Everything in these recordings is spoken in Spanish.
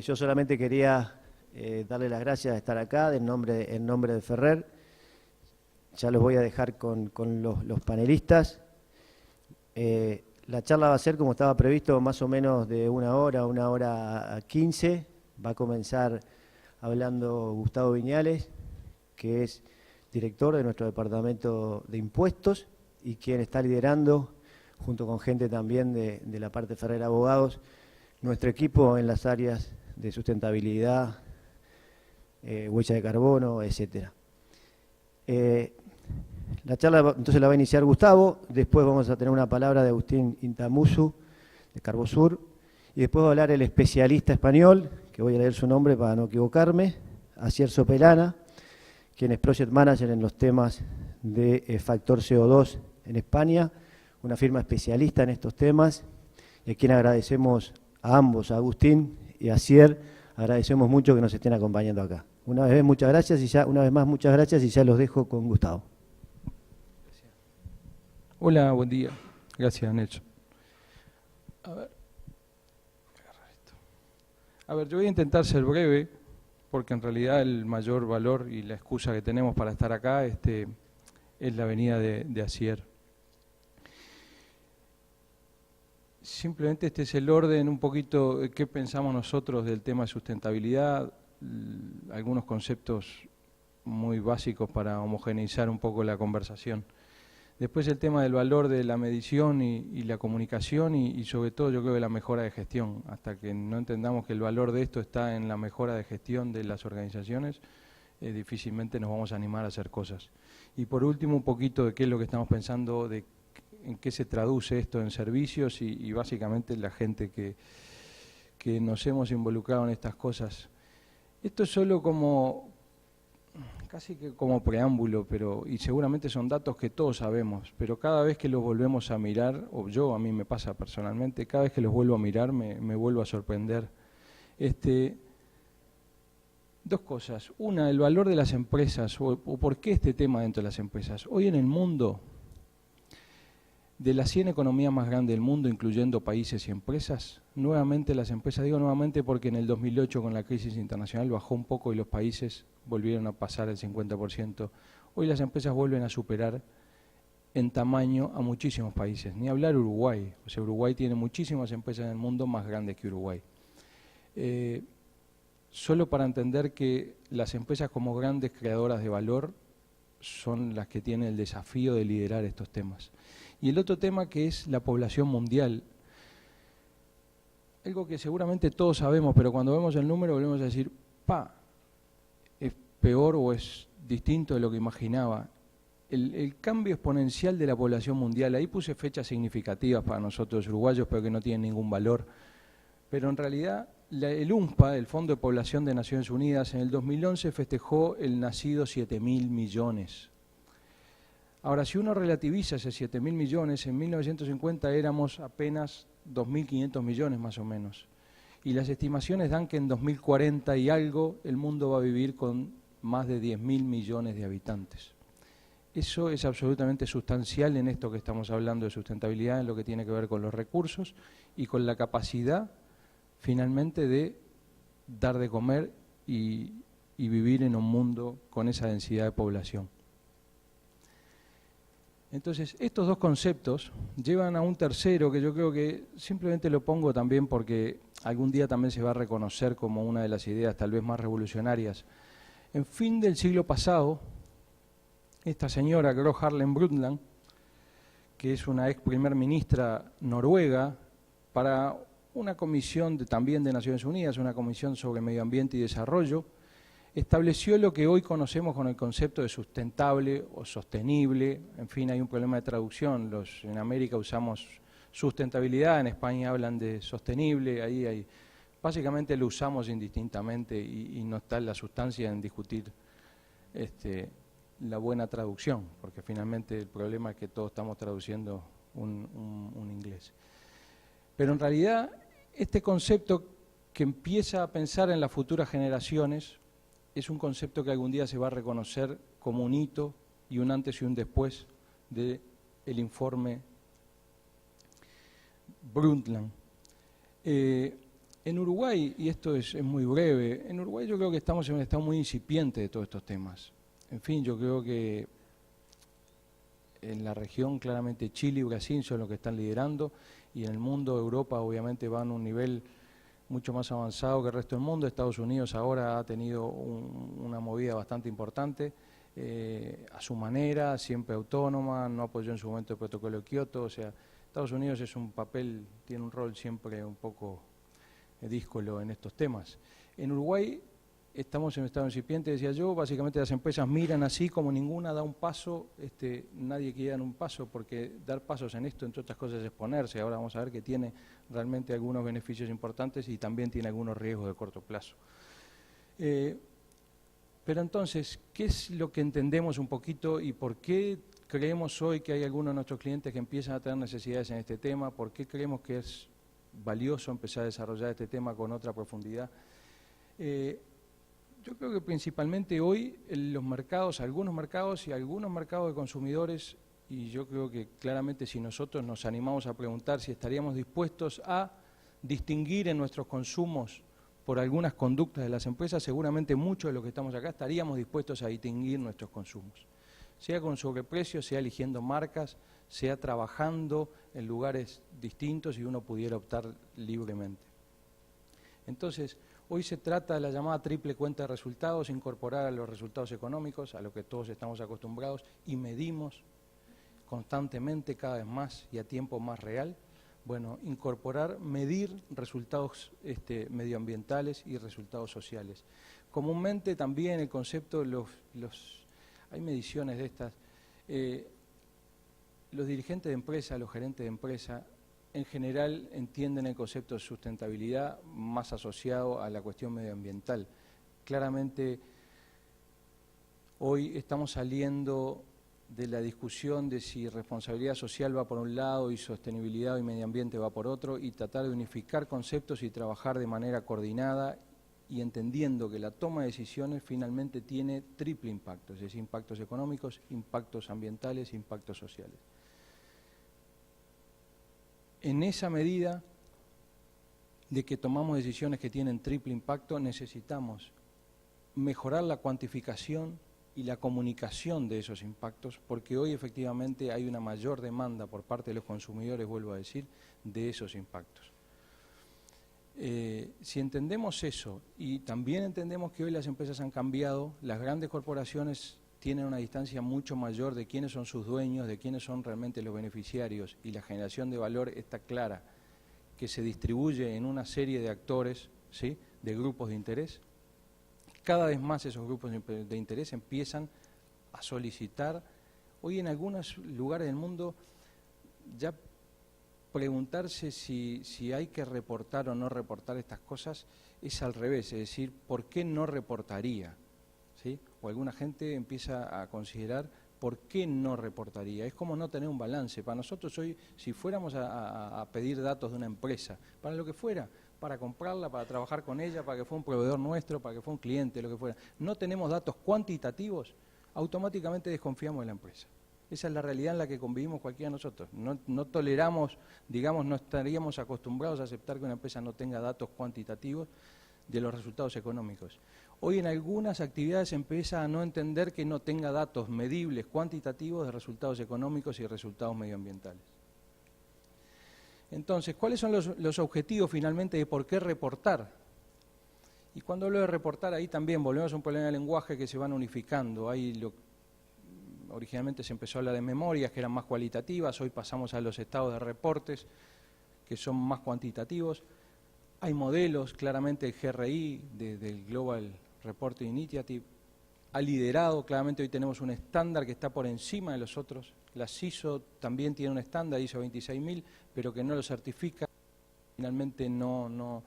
Yo solamente quería darle las gracias de estar acá en nombre de Ferrer. Ya los voy a dejar con los panelistas. La charla va a ser, como estaba previsto, más o menos de 1 hora 15. Va a comenzar hablando Gustavo Viñales, que es director de nuestro departamento de impuestos y quien está liderando, junto con gente también de la parte Ferrer Abogados, nuestro equipo en las áreas de sustentabilidad, huella de carbono, etcétera. La charla entonces la va a iniciar Gustavo, después vamos a tener una palabra de Agustín Intamusu, de Carbosur, y después va a hablar el especialista español, que voy a leer su nombre para no equivocarme, Asier Sopelana, quien es Project Manager en los temas de factor CO2 en España, una firma especialista en estos temas, y a quien agradecemos a ambos, a Agustín y a Asier, agradecemos mucho que nos estén acompañando acá. Una vez más, muchas gracias y ya los dejo con Gustavo. Hola, buen día. Gracias, Nelson. A ver, yo voy a intentar ser breve, porque en realidad el mayor valor y la excusa que tenemos para estar acá es la venida de Asier. Simplemente este es el orden, un poquito qué pensamos nosotros del tema de sustentabilidad, algunos conceptos muy básicos para homogeneizar un poco la conversación. Después el tema del valor de la medición y la comunicación y sobre todo yo creo que la mejora de gestión. Hasta que no entendamos que el valor de esto está en la mejora de gestión de las organizaciones, difícilmente nos vamos a animar a hacer cosas. Y por último un poquito de qué es lo que estamos pensando, en qué se traduce esto en servicios y básicamente la gente que nos hemos involucrado en estas cosas. Esto es solo casi que como preámbulo, y seguramente son datos que todos sabemos, pero cada vez que los volvemos a mirar, a mí me pasa personalmente, cada vez que los vuelvo a mirar me vuelvo a sorprender. Dos cosas. Una, el valor de las empresas, o por qué este tema dentro de las empresas. Hoy en el mundo, de las 100 economías más grandes del mundo, incluyendo países y empresas, nuevamente las empresas, digo nuevamente porque en el 2008 con la crisis internacional bajó un poco y los países volvieron a pasar el 50%. Hoy las empresas vuelven a superar en tamaño a muchísimos países, ni hablar Uruguay. O sea, Uruguay tiene muchísimas empresas en el mundo más grandes que Uruguay. Solo para entender que las empresas como grandes creadoras de valor son las que tienen el desafío de liderar estos temas. Y el otro tema que es la población mundial, algo que seguramente todos sabemos, pero cuando vemos el número volvemos a decir, es peor o es distinto de lo que imaginaba. El cambio exponencial de la población mundial, ahí puse fechas significativas para nosotros uruguayos, pero que no tienen ningún valor, pero en realidad el UNFPA, el Fondo de Población de Naciones Unidas, en el 2011 festejó el nacido 7.000 millones. Ahora, si uno relativiza ese 7.000 millones, en 1950 éramos apenas 2.500 millones más o menos. Y las estimaciones dan que en 2040 y algo el mundo va a vivir con más de 10.000 millones de habitantes. Eso es absolutamente sustancial en esto que estamos hablando de sustentabilidad, en lo que tiene que ver con los recursos y con la capacidad finalmente de dar de comer y vivir en un mundo con esa densidad de población. Entonces, estos dos conceptos llevan a un tercero que yo creo que simplemente lo pongo también porque algún día también se va a reconocer como una de las ideas tal vez más revolucionarias. En fin del siglo pasado, esta señora Gro Harlem Brundtland, que es una ex primer ministra noruega, para una comisión también de Naciones Unidas, una comisión sobre medio ambiente y desarrollo, estableció lo que hoy conocemos con el concepto de sustentable o sostenible. En fin, hay un problema de traducción. En América usamos sustentabilidad, en España hablan de sostenible. Básicamente lo usamos indistintamente y no está la sustancia en discutir la buena traducción, porque finalmente el problema es que todos estamos traduciendo un inglés. Pero en realidad, este concepto que empieza a pensar en las futuras generaciones es un concepto que algún día se va a reconocer como un hito y un antes y un después del informe Brundtland. En Uruguay, y esto es muy breve, en Uruguay yo creo que estamos en un estado muy incipiente de todos estos temas. En fin, yo creo que en la región claramente Chile y Brasil son los que están liderando, y en el mundo Europa obviamente van a un nivel mucho más avanzado que el resto del mundo. Estados Unidos ahora ha tenido una movida bastante importante, a su manera, siempre autónoma, no apoyó en su momento el protocolo de Kioto. O sea, Estados Unidos tiene un rol siempre un poco díscolo en estos temas. En Uruguay estamos en un estado incipiente, decía yo. Básicamente las empresas miran así, como ninguna da un paso, nadie quiere dar un paso, porque dar pasos en esto, entre otras cosas, es exponerse. Ahora vamos a ver que tiene realmente algunos beneficios importantes y también tiene algunos riesgos de corto plazo. Pero entonces, ¿qué es lo que entendemos un poquito y por qué creemos hoy que hay algunos de nuestros clientes que empiezan a tener necesidades en este tema? ¿Por qué creemos que es valioso empezar a desarrollar este tema con otra profundidad? Yo creo que principalmente hoy algunos mercados de consumidores, y yo creo que claramente si nosotros nos animamos a preguntar si estaríamos dispuestos a distinguir en nuestros consumos por algunas conductas de las empresas, seguramente muchos de los que estamos acá estaríamos dispuestos a distinguir nuestros consumos, sea con sobreprecio, sea eligiendo marcas, sea trabajando en lugares distintos y uno pudiera optar libremente. Entonces, hoy se trata de la llamada triple cuenta de resultados, incorporar a los resultados económicos, a lo que todos estamos acostumbrados, y medimos constantemente, cada vez más y a tiempo más real. Bueno, medir resultados medioambientales y resultados sociales. Comúnmente también el concepto, hay mediciones de estas, los dirigentes de empresa, los gerentes de empresa, en general entienden el concepto de sustentabilidad más asociado a la cuestión medioambiental. Claramente, hoy estamos saliendo de la discusión de si responsabilidad social va por un lado y sostenibilidad y medio ambiente va por otro, y tratar de unificar conceptos y trabajar de manera coordinada y entendiendo que la toma de decisiones finalmente tiene triple impacto, es decir, impactos económicos, impactos ambientales e impactos sociales. En esa medida de que tomamos decisiones que tienen triple impacto, necesitamos mejorar la cuantificación y la comunicación de esos impactos, porque hoy efectivamente hay una mayor demanda por parte de los consumidores, vuelvo a decir, de esos impactos. Si entendemos eso, y también entendemos que hoy las empresas han cambiado, las grandes corporaciones tienen una distancia mucho mayor de quiénes son sus dueños, de quiénes son realmente los beneficiarios, y la generación de valor está clara, que se distribuye en una serie de actores, ¿sí?, de grupos de interés. Cada vez más esos grupos de interés empiezan a solicitar, hoy en algunos lugares del mundo, ya preguntarse si hay que reportar o no reportar estas cosas es al revés, es decir, ¿por qué no reportaría? ¿Sí? O alguna gente empieza a considerar ¿por qué no reportaría? Es como no tener un balance. Para nosotros hoy, si fuéramos a pedir datos de una empresa, para lo que fuera, para comprarla, para trabajar con ella, para que fuera un proveedor nuestro, para que fuera un cliente, lo que fuera, no tenemos datos cuantitativos, automáticamente desconfiamos de la empresa. Esa es la realidad en la que convivimos cualquiera de nosotros. No toleramos, digamos, no estaríamos acostumbrados a aceptar que una empresa no tenga datos cuantitativos de los resultados económicos. Hoy en algunas actividades se empieza a no entender que no tenga datos medibles, cuantitativos de resultados económicos y resultados medioambientales. Entonces, ¿cuáles son los objetivos finalmente de por qué reportar? Y cuando hablo de reportar, ahí también volvemos a un problema de lenguaje que se van unificando. Originalmente se empezó a hablar de memorias que eran más cualitativas, hoy pasamos a los estados de reportes que son más cuantitativos. Hay modelos, claramente el GRI, del Global Reporting Initiative, ha liderado, claramente hoy tenemos un estándar que está por encima de los otros. La CISO también tiene un estándar, ISO 26000, pero que no lo certifica, finalmente no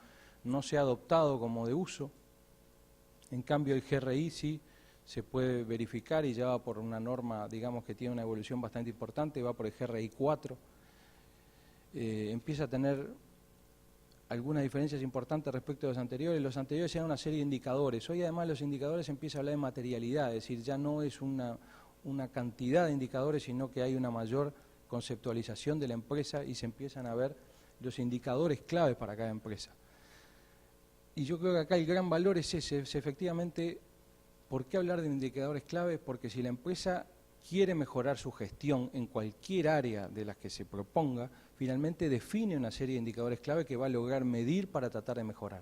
se ha adoptado como de uso. En cambio el GRI sí se puede verificar y ya va por una norma, digamos, que tiene una evolución bastante importante, va por el GRI 4. Empieza a tener algunas diferencias importantes respecto a los anteriores. Los anteriores eran una serie de indicadores. Hoy además los indicadores empiezan a hablar de materialidad, es decir, ya no es una cantidad de indicadores, sino que hay una mayor conceptualización de la empresa y se empiezan a ver los indicadores claves para cada empresa. Y yo creo que acá el gran valor es ese, es efectivamente, ¿por qué hablar de indicadores clave? Porque si la empresa quiere mejorar su gestión en cualquier área de las que se proponga, finalmente define una serie de indicadores clave que va a lograr medir para tratar de mejorar.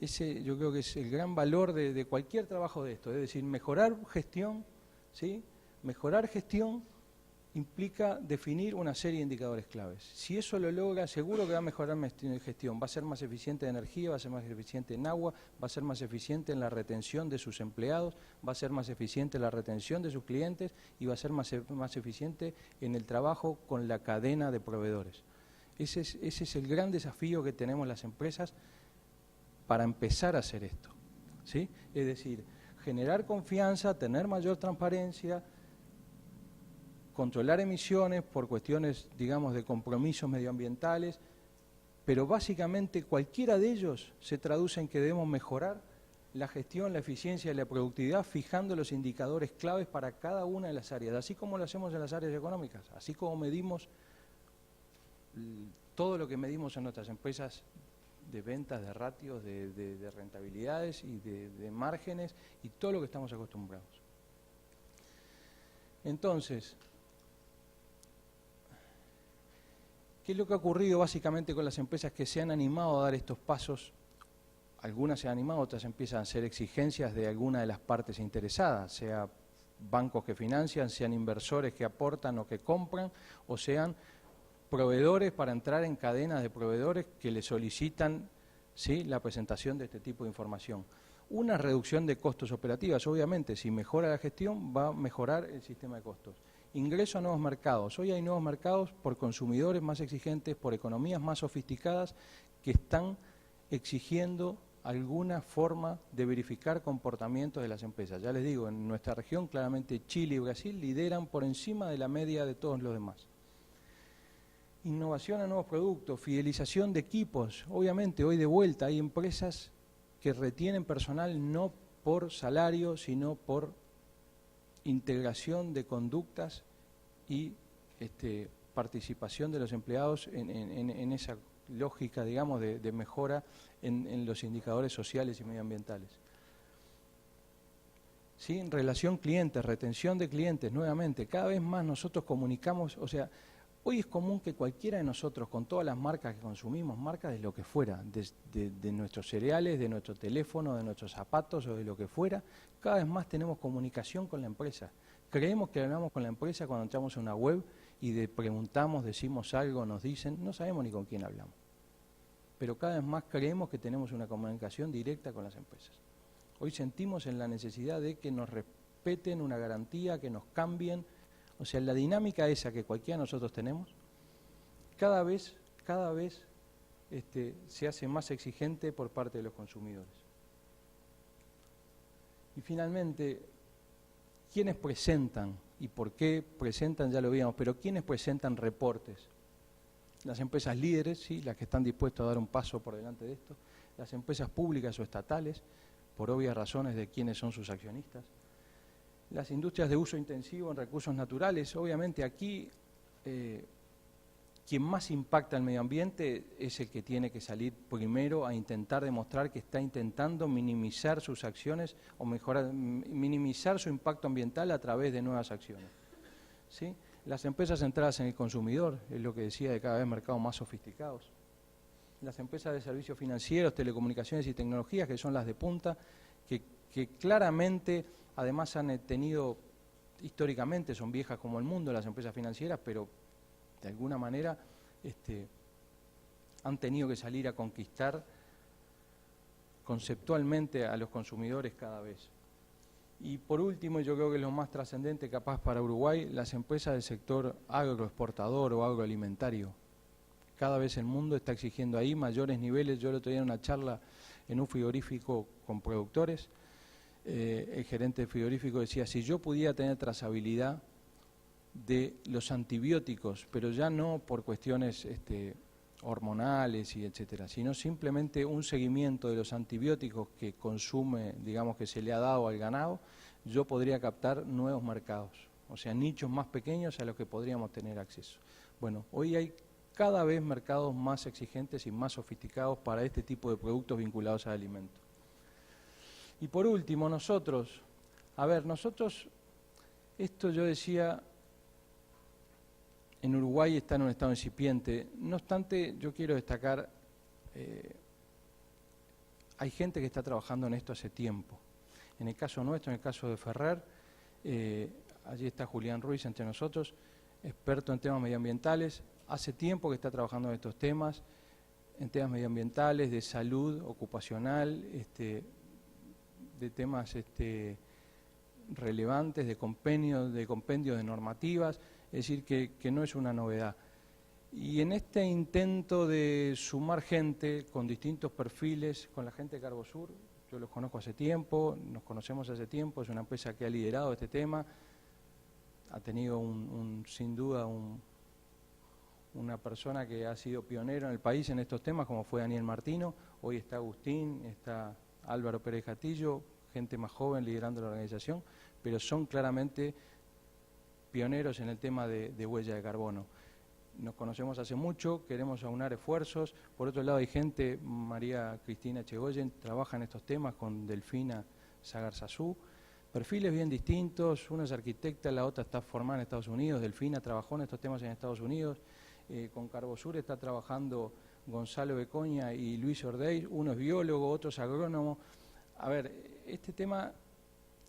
Ese yo creo que es el gran valor de cualquier trabajo de esto, es decir, mejorar gestión, ¿sí? Mejorar gestión implica definir una serie de indicadores claves. Si eso lo logra, seguro que va a mejorar mi gestión, va a ser más eficiente en energía, va a ser más eficiente en agua, va a ser más eficiente en la retención de sus empleados, va a ser más eficiente en la retención de sus clientes y va a ser más eficiente en el trabajo con la cadena de proveedores. Ese es el gran desafío que tenemos las empresas para empezar a hacer esto, ¿sí? Es decir, generar confianza, tener mayor transparencia, controlar emisiones por cuestiones, digamos, de compromisos medioambientales, pero básicamente cualquiera de ellos se traduce en que debemos mejorar la gestión, la eficiencia y la productividad fijando los indicadores claves para cada una de las áreas, así como lo hacemos en las áreas económicas, así como medimos todo lo que medimos en nuestras empresas de ventas, de ratios, de rentabilidades y de márgenes y todo lo que estamos acostumbrados. Entonces, ¿qué es lo que ha ocurrido básicamente con las empresas que se han animado a dar estos pasos? Algunas se han animado, otras empiezan a ser exigencias de alguna de las partes interesadas, sea bancos que financian, sean inversores que aportan o que compran, o sean proveedores para entrar en cadenas de proveedores que le solicitan, ¿sí?, la presentación de este tipo de información. Una reducción de costos operativas, obviamente, si mejora la gestión va a mejorar el sistema de costos. Ingreso a nuevos mercados. Hoy hay nuevos mercados por consumidores más exigentes, por economías más sofisticadas que están exigiendo alguna forma de verificar comportamientos de las empresas. Ya les digo, en nuestra región claramente Chile y Brasil lideran por encima de la media de todos los demás. Innovación a nuevos productos, fidelización de equipos. Obviamente hoy de vuelta hay empresas que retienen personal no por salario, sino por integración de conductas y participación de los empleados en esa lógica, digamos, de mejora en los indicadores sociales y medioambientales. ¿Sí? Relación clientes, retención de clientes, nuevamente, cada vez más nosotros comunicamos, o sea, hoy es común que cualquiera de nosotros, con todas las marcas que consumimos, marcas de lo que fuera, de nuestros cereales, de nuestro teléfono, de nuestros zapatos o de lo que fuera, cada vez más tenemos comunicación con la empresa. Creemos que hablamos con la empresa cuando entramos a una web y preguntamos, decimos algo, nos dicen, no sabemos ni con quién hablamos. Pero cada vez más creemos que tenemos una comunicación directa con las empresas. Hoy sentimos en la necesidad de que nos respeten una garantía, que nos cambien. O sea, la dinámica esa que cualquiera de nosotros tenemos, cada vez se hace más exigente por parte de los consumidores. Y finalmente, ¿quiénes presentan? ¿Y por qué presentan? Ya lo veíamos, pero ¿quiénes presentan reportes? Las empresas líderes, ¿sí?, las que están dispuestas a dar un paso por delante de esto, las empresas públicas o estatales, por obvias razones de quiénes son sus accionistas, las industrias de uso intensivo en recursos naturales. Obviamente aquí quien más impacta el medio ambiente es el que tiene que salir primero a intentar demostrar que está intentando minimizar sus acciones o mejorar, minimizar su impacto ambiental a través de nuevas acciones, ¿sí? Las empresas centradas en el consumidor, es lo que decía, de cada vez mercados más sofisticados. Las empresas de servicios financieros, telecomunicaciones y tecnologías, que son las de punta, que claramente además han tenido, históricamente son viejas como el mundo las empresas financieras, pero de alguna manera han tenido que salir a conquistar conceptualmente a los consumidores cada vez. Y por último, yo creo que lo más trascendente capaz para Uruguay, las empresas del sector agroexportador o agroalimentario. Cada vez el mundo está exigiendo ahí mayores niveles. Yo el otro día en una charla en un frigorífico con productores, el gerente del frigorífico decía, si yo pudiera tener trazabilidad de los antibióticos, pero ya no por cuestiones hormonales y etcétera, sino simplemente un seguimiento de los antibióticos que consume, digamos, que se le ha dado al ganado, yo podría captar nuevos mercados, o sea, nichos más pequeños a los que podríamos tener acceso. Bueno, hoy hay cada vez mercados más exigentes y más sofisticados para este tipo de productos vinculados al alimento. Y por último, nosotros, esto yo decía, en Uruguay está en un estado incipiente. No obstante, yo quiero destacar, hay gente que está trabajando en esto hace tiempo. En el caso nuestro, en el caso de Ferrer, allí está Julián Ruiz entre nosotros, experto en temas medioambientales. Hace tiempo que está trabajando en estos temas, en temas medioambientales, de salud ocupacional, de temas relevantes, de compendios de normativas, es decir, que no es una novedad. Y en este intento de sumar gente con distintos perfiles, con la gente de Carbosur, yo los conozco hace tiempo, nos conocemos hace tiempo, es una empresa que ha liderado este tema, ha tenido sin duda una persona que ha sido pionero en el país en estos temas, como fue Daniel Martino. Hoy está Agustín, está Álvaro Pérez Castillo, gente más joven liderando la organización, pero son claramente pioneros en el tema de huella de carbono. Nos conocemos hace mucho, queremos aunar esfuerzos. Por otro lado hay gente, María Cristina Echegoyen, trabaja en estos temas con Delfina Sagarzazú. Perfiles bien distintos, una es arquitecta, la otra está formada en Estados Unidos, Delfina trabajó en estos temas en Estados Unidos, con Carbosur está trabajando Gonzalo Becoña y Luis Ordey, uno es biólogo, otro es agrónomo. A ver, este tema,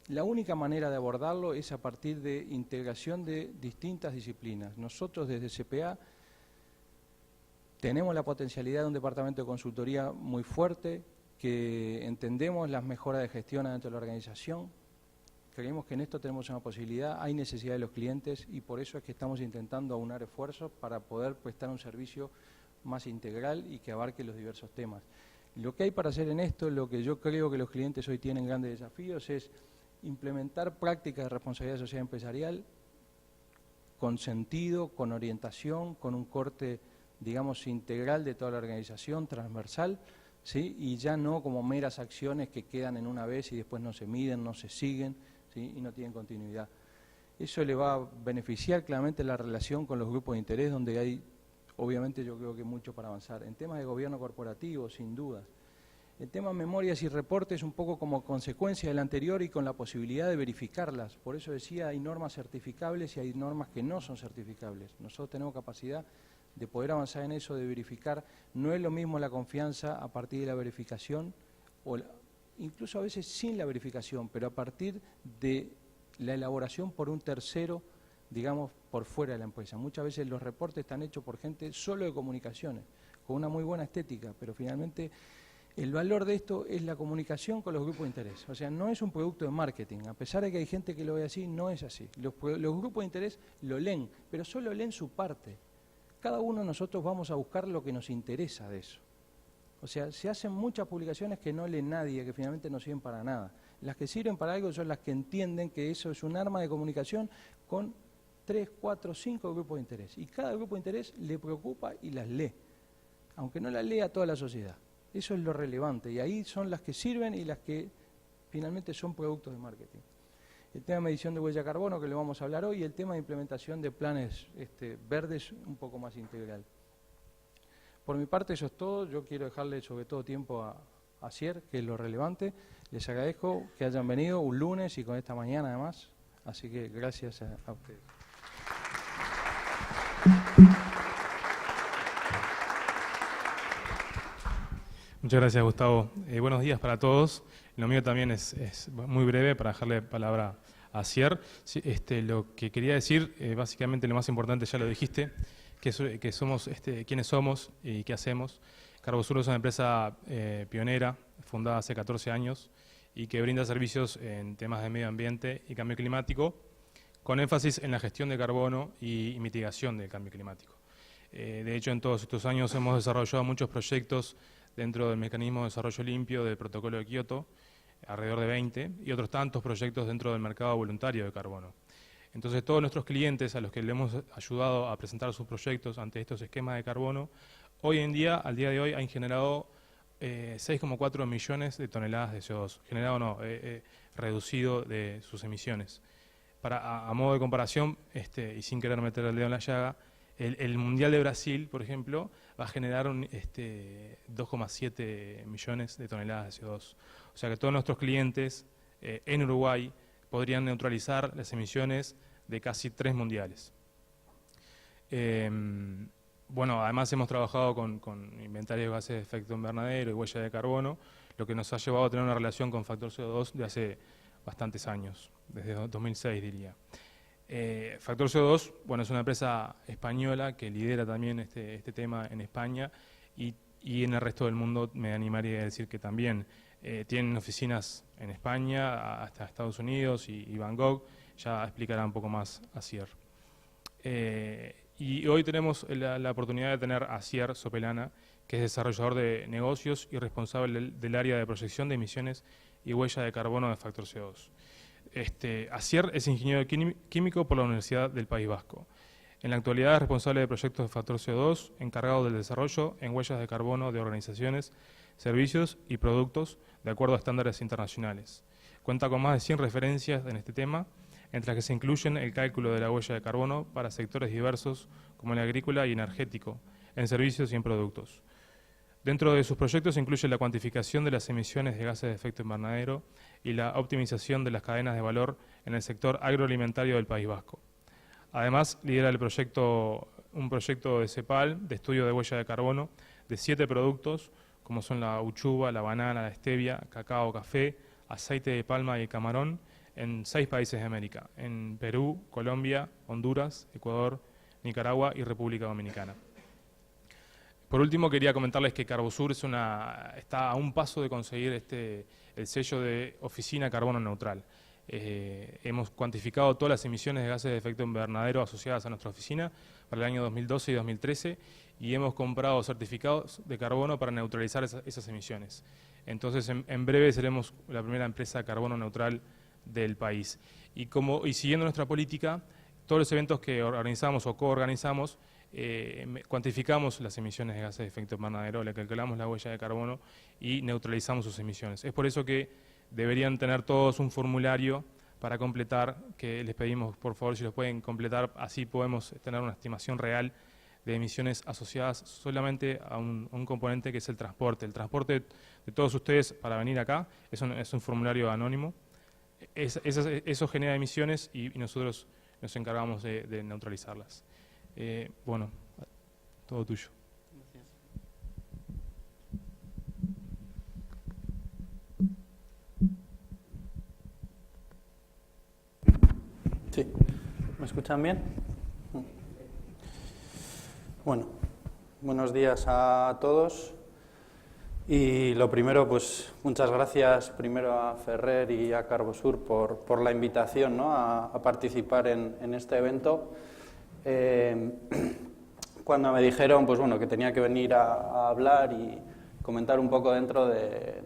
la única manera de abordarlo es a partir de integración de distintas disciplinas. Nosotros desde CPA tenemos la potencialidad de un departamento de consultoría muy fuerte, que entendemos las mejoras de gestión dentro de la organización. Creemos que en esto tenemos una posibilidad, hay necesidad de los clientes y por eso es que estamos intentando aunar esfuerzos para poder prestar un servicio más integral y que abarque los diversos temas. Lo que hay para hacer en esto, lo que yo creo que los clientes hoy tienen grandes desafíos es implementar prácticas de responsabilidad social empresarial con sentido, con orientación, con un corte, digamos, integral de toda la organización, transversal, ¿sí? Y ya no como meras acciones que quedan en una vez y después no se miden, no se siguen, ¿sí? Y no tienen continuidad. Eso le va a beneficiar claramente la relación con los grupos de interés, donde hay, obviamente yo creo que mucho para avanzar. En temas de gobierno corporativo, sin duda. El tema memorias y reportes un poco como consecuencia del anterior y con la posibilidad de verificarlas. Por eso decía, hay normas certificables y hay normas que no son certificables. Nosotros tenemos capacidad de poder avanzar en eso, de verificar. No es lo mismo la confianza a partir de la verificación, o incluso a veces sin la verificación, pero a partir de la elaboración por un tercero, digamos, por fuera de la empresa. Muchas veces los reportes están hechos por gente solo de comunicaciones, con una muy buena estética, pero finalmente el valor de esto es la comunicación con los grupos de interés. O sea, no es un producto de marketing. A pesar de que hay gente que lo ve así, no es así. Los grupos de interés lo leen, pero solo leen su parte. Cada uno de nosotros vamos a buscar lo que nos interesa de eso. O sea, se hacen muchas publicaciones que no lee nadie, que finalmente no sirven para nada. Las que sirven para algo son las que entienden que eso es un arma de comunicación con 3, 4, 5 grupos de interés. Y cada grupo de interés le preocupa y las lee, aunque no las lea toda la sociedad. Eso es lo relevante y ahí son las que sirven y las que finalmente son productos de marketing. El tema de medición de huella de carbono, que lo vamos a hablar hoy, y el tema de implementación de planes verdes un poco más integral. Por mi parte eso es todo. Yo quiero dejarle sobre todo tiempo a Cier, que es lo relevante. Les agradezco que hayan venido un lunes y con esta mañana además. Así que gracias a ustedes. Muchas gracias, Gustavo. Buenos días para todos. Lo mío también es muy breve para dejarle palabra a Cier. Sí, lo que quería decir, básicamente lo más importante ya lo dijiste, que somos quiénes somos y qué hacemos. Carbosur es una empresa pionera, fundada hace 14 años y que brinda servicios en temas de medio ambiente y cambio climático, con énfasis en la gestión de carbono y mitigación del cambio climático. De hecho, en todos estos años hemos desarrollado muchos proyectos dentro del mecanismo de desarrollo limpio del protocolo de Kioto, alrededor de 20, y otros tantos proyectos dentro del mercado voluntario de carbono. Entonces, todos nuestros clientes a los que le hemos ayudado a presentar sus proyectos ante estos esquemas de carbono, hoy en día, al día de hoy, han generado 6,4 millones de toneladas de CO2, reducido de sus emisiones. A modo de comparación, y sin querer meter el dedo en la llaga, El Mundial de Brasil, por ejemplo, va a generar 2,7 millones de toneladas de CO2. O sea que todos nuestros clientes en Uruguay podrían neutralizar las emisiones de casi 3 mundiales. Bueno, además hemos trabajado con inventarios de gases de efecto invernadero y huella de carbono, lo que nos ha llevado a tener una relación con Factor CO2 de hace bastantes años, desde 2006 diría. Factor CO2, bueno, es una empresa española que lidera también este tema en España y en el resto del mundo me animaría a decir que también tienen oficinas en España, hasta Estados Unidos y Bangkok, ya explicará un poco más Asier. Y hoy tenemos la oportunidad de tener a Asier Sopelana, que es desarrollador de negocios y responsable del área de proyección de emisiones y huella de carbono de Factor CO2. Asier es ingeniero químico por la Universidad del País Vasco. En la actualidad es responsable de proyectos de Factor CO2, encargado del desarrollo en huellas de carbono de organizaciones, servicios y productos de acuerdo a estándares internacionales. Cuenta con más de 100 referencias en este tema, entre las que se incluyen el cálculo de la huella de carbono para sectores diversos como el agrícola y energético, en servicios y en productos. Dentro de sus proyectos se incluye la cuantificación de las emisiones de gases de efecto invernadero y la optimización de las cadenas de valor en el sector agroalimentario del País Vasco. Además, lidera un proyecto de CEPAL, de estudio de huella de carbono, de 7 productos, como son la uchuva, la banana, la stevia, cacao, café, aceite de palma y camarón, en 6 países de América, en Perú, Colombia, Honduras, Ecuador, Nicaragua y República Dominicana. Por último, quería comentarles que Carbosur está a un paso de conseguir el sello de oficina carbono neutral. Hemos cuantificado todas las emisiones de gases de efecto invernadero asociadas a nuestra oficina para el año 2012 y 2013 y hemos comprado certificados de carbono para neutralizar esas emisiones. Entonces, en breve seremos la primera empresa carbono neutral del país. Y siguiendo nuestra política, todos los eventos que organizamos o coorganizamos, cuantificamos las emisiones de gases de efecto invernadero, le calculamos la huella de carbono y neutralizamos sus emisiones. Es por eso que deberían tener todos un formulario para completar, que les pedimos por favor si los pueden completar, así podemos tener una estimación real de emisiones asociadas solamente a un componente que es el transporte. El transporte de todos ustedes para venir acá es un formulario anónimo. Eso genera emisiones y nosotros nos encargamos de neutralizarlas. Bueno, todo tuyo. Sí, ¿me escuchan bien? Bueno, buenos días a todos. Y lo primero, pues muchas gracias primero a Ferrer y a Carbosur por la invitación, ¿no?, a participar en este evento. Cuando me dijeron pues bueno, que tenía que venir a hablar y comentar un poco dentro de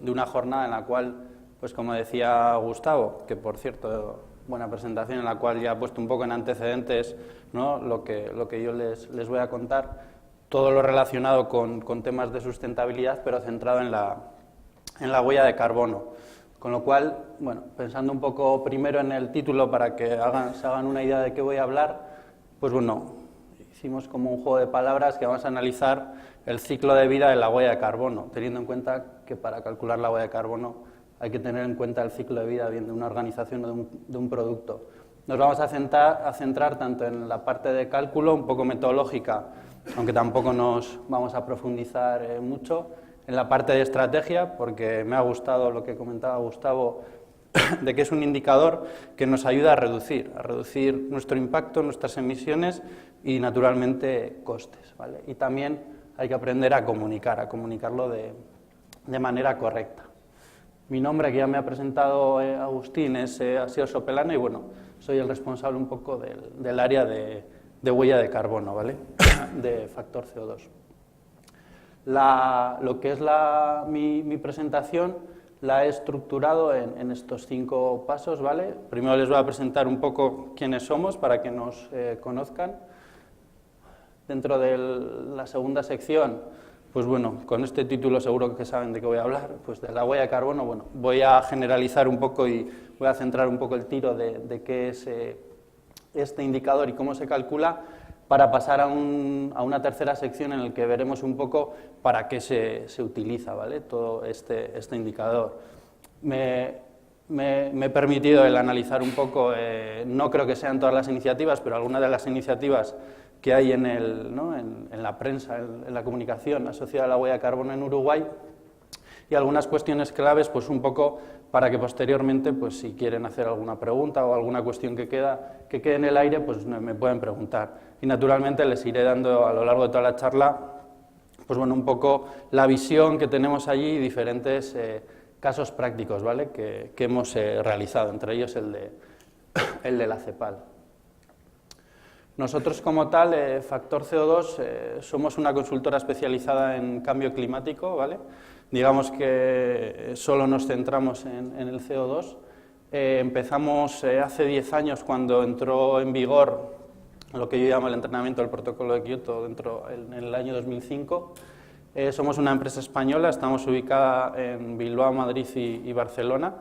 una jornada en la cual, pues como decía Gustavo, que por cierto, buena presentación en la cual ya he puesto un poco en antecedentes, ¿no?, lo que yo les voy a contar, todo lo relacionado con temas de sustentabilidad, pero centrado en la huella de carbono. Con lo cual, bueno, pensando un poco primero en el título para que se hagan una idea de qué voy a hablar, pues bueno, hicimos como un juego de palabras que vamos a analizar el ciclo de vida de la huella de carbono, teniendo en cuenta que para calcular la huella de carbono hay que tener en cuenta el ciclo de vida bien de una organización o de un producto. Nos vamos a centrar tanto en la parte de cálculo, un poco metodológica, aunque tampoco nos vamos a profundizar mucho, en la parte de estrategia, porque me ha gustado lo que comentaba Gustavo, de que es un indicador que nos ayuda a reducir nuestro impacto, nuestras emisiones y, naturalmente, costes, ¿vale? Y también hay que aprender a comunicarlo de manera correcta. Mi nombre, que ya me ha presentado Agustín, es Asier Sopelana y, bueno, soy el responsable un poco del área de huella de carbono, ¿vale?, de Factor CO2. Lo que es mi presentación la he estructurado en estos 5 pasos, ¿vale? Primero les voy a presentar un poco quiénes somos para que nos conozcan. Dentro de la segunda sección, pues bueno, con este título seguro que saben de qué voy a hablar, pues de la huella de carbono. Bueno, voy a generalizar un poco y voy a centrar un poco el tiro de qué es este indicador y cómo se calcula. para pasar a una tercera sección en la que veremos un poco para qué se utiliza, ¿vale?, todo este indicador. Me he permitido el analizar un poco, no creo que sean todas las iniciativas, pero algunas de las iniciativas que hay en la prensa, en la comunicación asociada a la huella de carbono en Uruguay, y algunas cuestiones claves, pues un poco para que posteriormente, pues si quieren hacer alguna pregunta o alguna cuestión que quede en el aire, pues me pueden preguntar. Y naturalmente les iré dando a lo largo de toda la charla, pues bueno, un poco la visión que tenemos allí y diferentes casos prácticos, ¿vale?, que hemos realizado, entre ellos el de la CEPAL. Nosotros como tal, Factor CO2, somos una consultora especializada en cambio climático, ¿vale? Digamos que solo nos centramos en el CO2. Empezamos hace 10 años cuando entró en vigor lo que yo llamo el entrenamiento del protocolo de Kioto en el año 2005. Somos una empresa española, estamos ubicada en Bilbao, Madrid y Barcelona.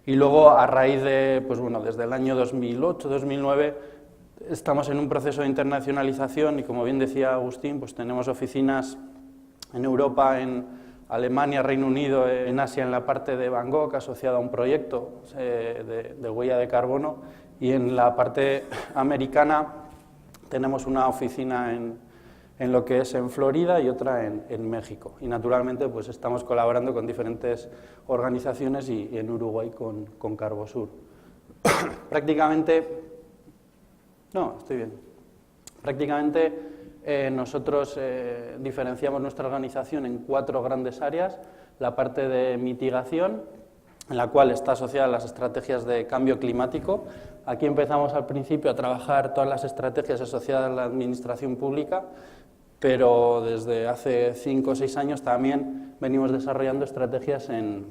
Y luego, a raíz de, pues bueno, desde el año 2008-2009, estamos en un proceso de internacionalización y, como bien decía Agustín, pues tenemos oficinas en Europa, en Alemania, Reino Unido, en Asia, en la parte de Bangkok, asociada a un proyecto de huella de carbono, y en la parte americana tenemos una oficina en lo que es en Florida y otra en México. Y naturalmente pues estamos colaborando con diferentes organizaciones y en Uruguay con Carbosur. Prácticamente nosotros diferenciamos nuestra organización en 4 grandes áreas. La parte de mitigación, en la cual está asociada a las estrategias de cambio climático. Aquí empezamos al principio a trabajar todas las estrategias asociadas a la administración pública, pero desde hace 5 o 6 años también venimos desarrollando estrategias en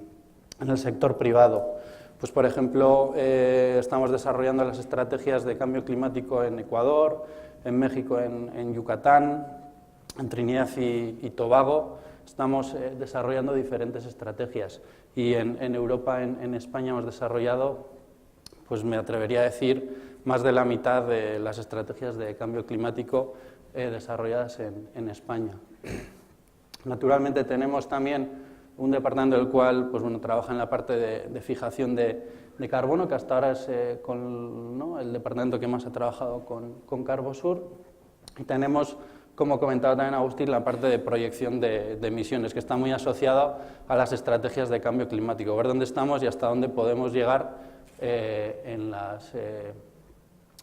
el sector privado. Pues, por ejemplo, estamos desarrollando las estrategias de cambio climático en Ecuador, en México, en Yucatán, en Trinidad y Tobago. Estamos desarrollando diferentes estrategias y en Europa, en España, hemos desarrollado, pues me atrevería a decir, más de la mitad de las estrategias de cambio climático desarrolladas en España. Naturalmente tenemos también un departamento del cual pues, bueno, trabaja en la parte de fijación de carbono, que hasta ahora es el departamento que más ha trabajado con Carbosur. Y tenemos, como comentaba también Agustín, la parte de proyección de emisiones, que está muy asociada a las estrategias de cambio climático, ver dónde estamos y hasta dónde podemos llegar en las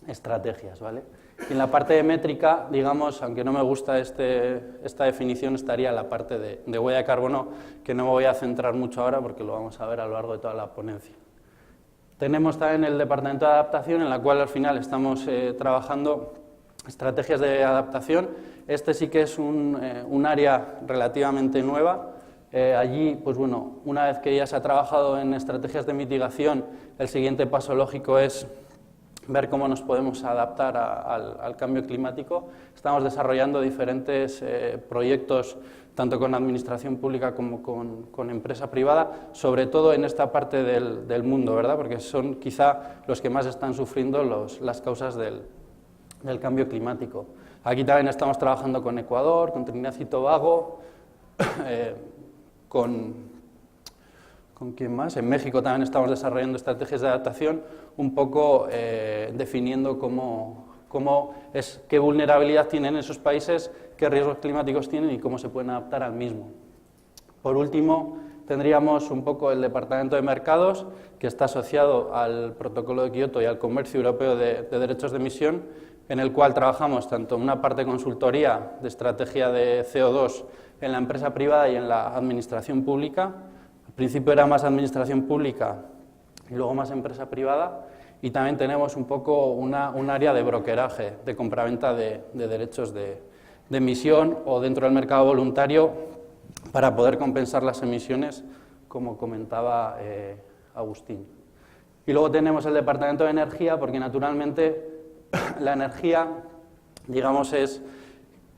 estrategias, ¿vale? Y en la parte de métrica, digamos, aunque no me gusta esta definición, estaría la parte de huella de carbono, que no me voy a centrar mucho ahora porque lo vamos a ver a lo largo de toda la ponencia. Tenemos también el departamento de adaptación, en la cual al final estamos trabajando estrategias de adaptación. Este sí que es un área relativamente nueva. Allí, pues bueno, una vez que ya se ha trabajado en estrategias de mitigación, el siguiente paso lógico es ver cómo nos podemos adaptar al cambio climático. Estamos desarrollando diferentes proyectos, tanto con administración pública como con empresa privada, sobre todo en esta parte del mundo, ¿verdad? Porque son quizá los que más están sufriendo las causas del cambio climático. Aquí también estamos trabajando con Ecuador, con Trinidad y Tobago, ¿con quién más? En México también estamos desarrollando estrategias de adaptación, un poco definiendo qué vulnerabilidad tienen esos países, qué riesgos climáticos tienen y cómo se pueden adaptar al mismo. Por último, tendríamos un poco el Departamento de Mercados, que está asociado al Protocolo de Kioto y al Comercio Europeo de Derechos de Emisión, en el cual trabajamos tanto en una parte de consultoría de estrategia de CO2 en la empresa privada y en la administración pública. Al principio era más administración pública y luego más empresa privada, y también tenemos un poco un área de brokeraje, de compraventa de derechos de emisión o dentro del mercado voluntario para poder compensar las emisiones, como comentaba Agustín. Y luego tenemos el Departamento de Energía, porque naturalmente la energía, digamos, es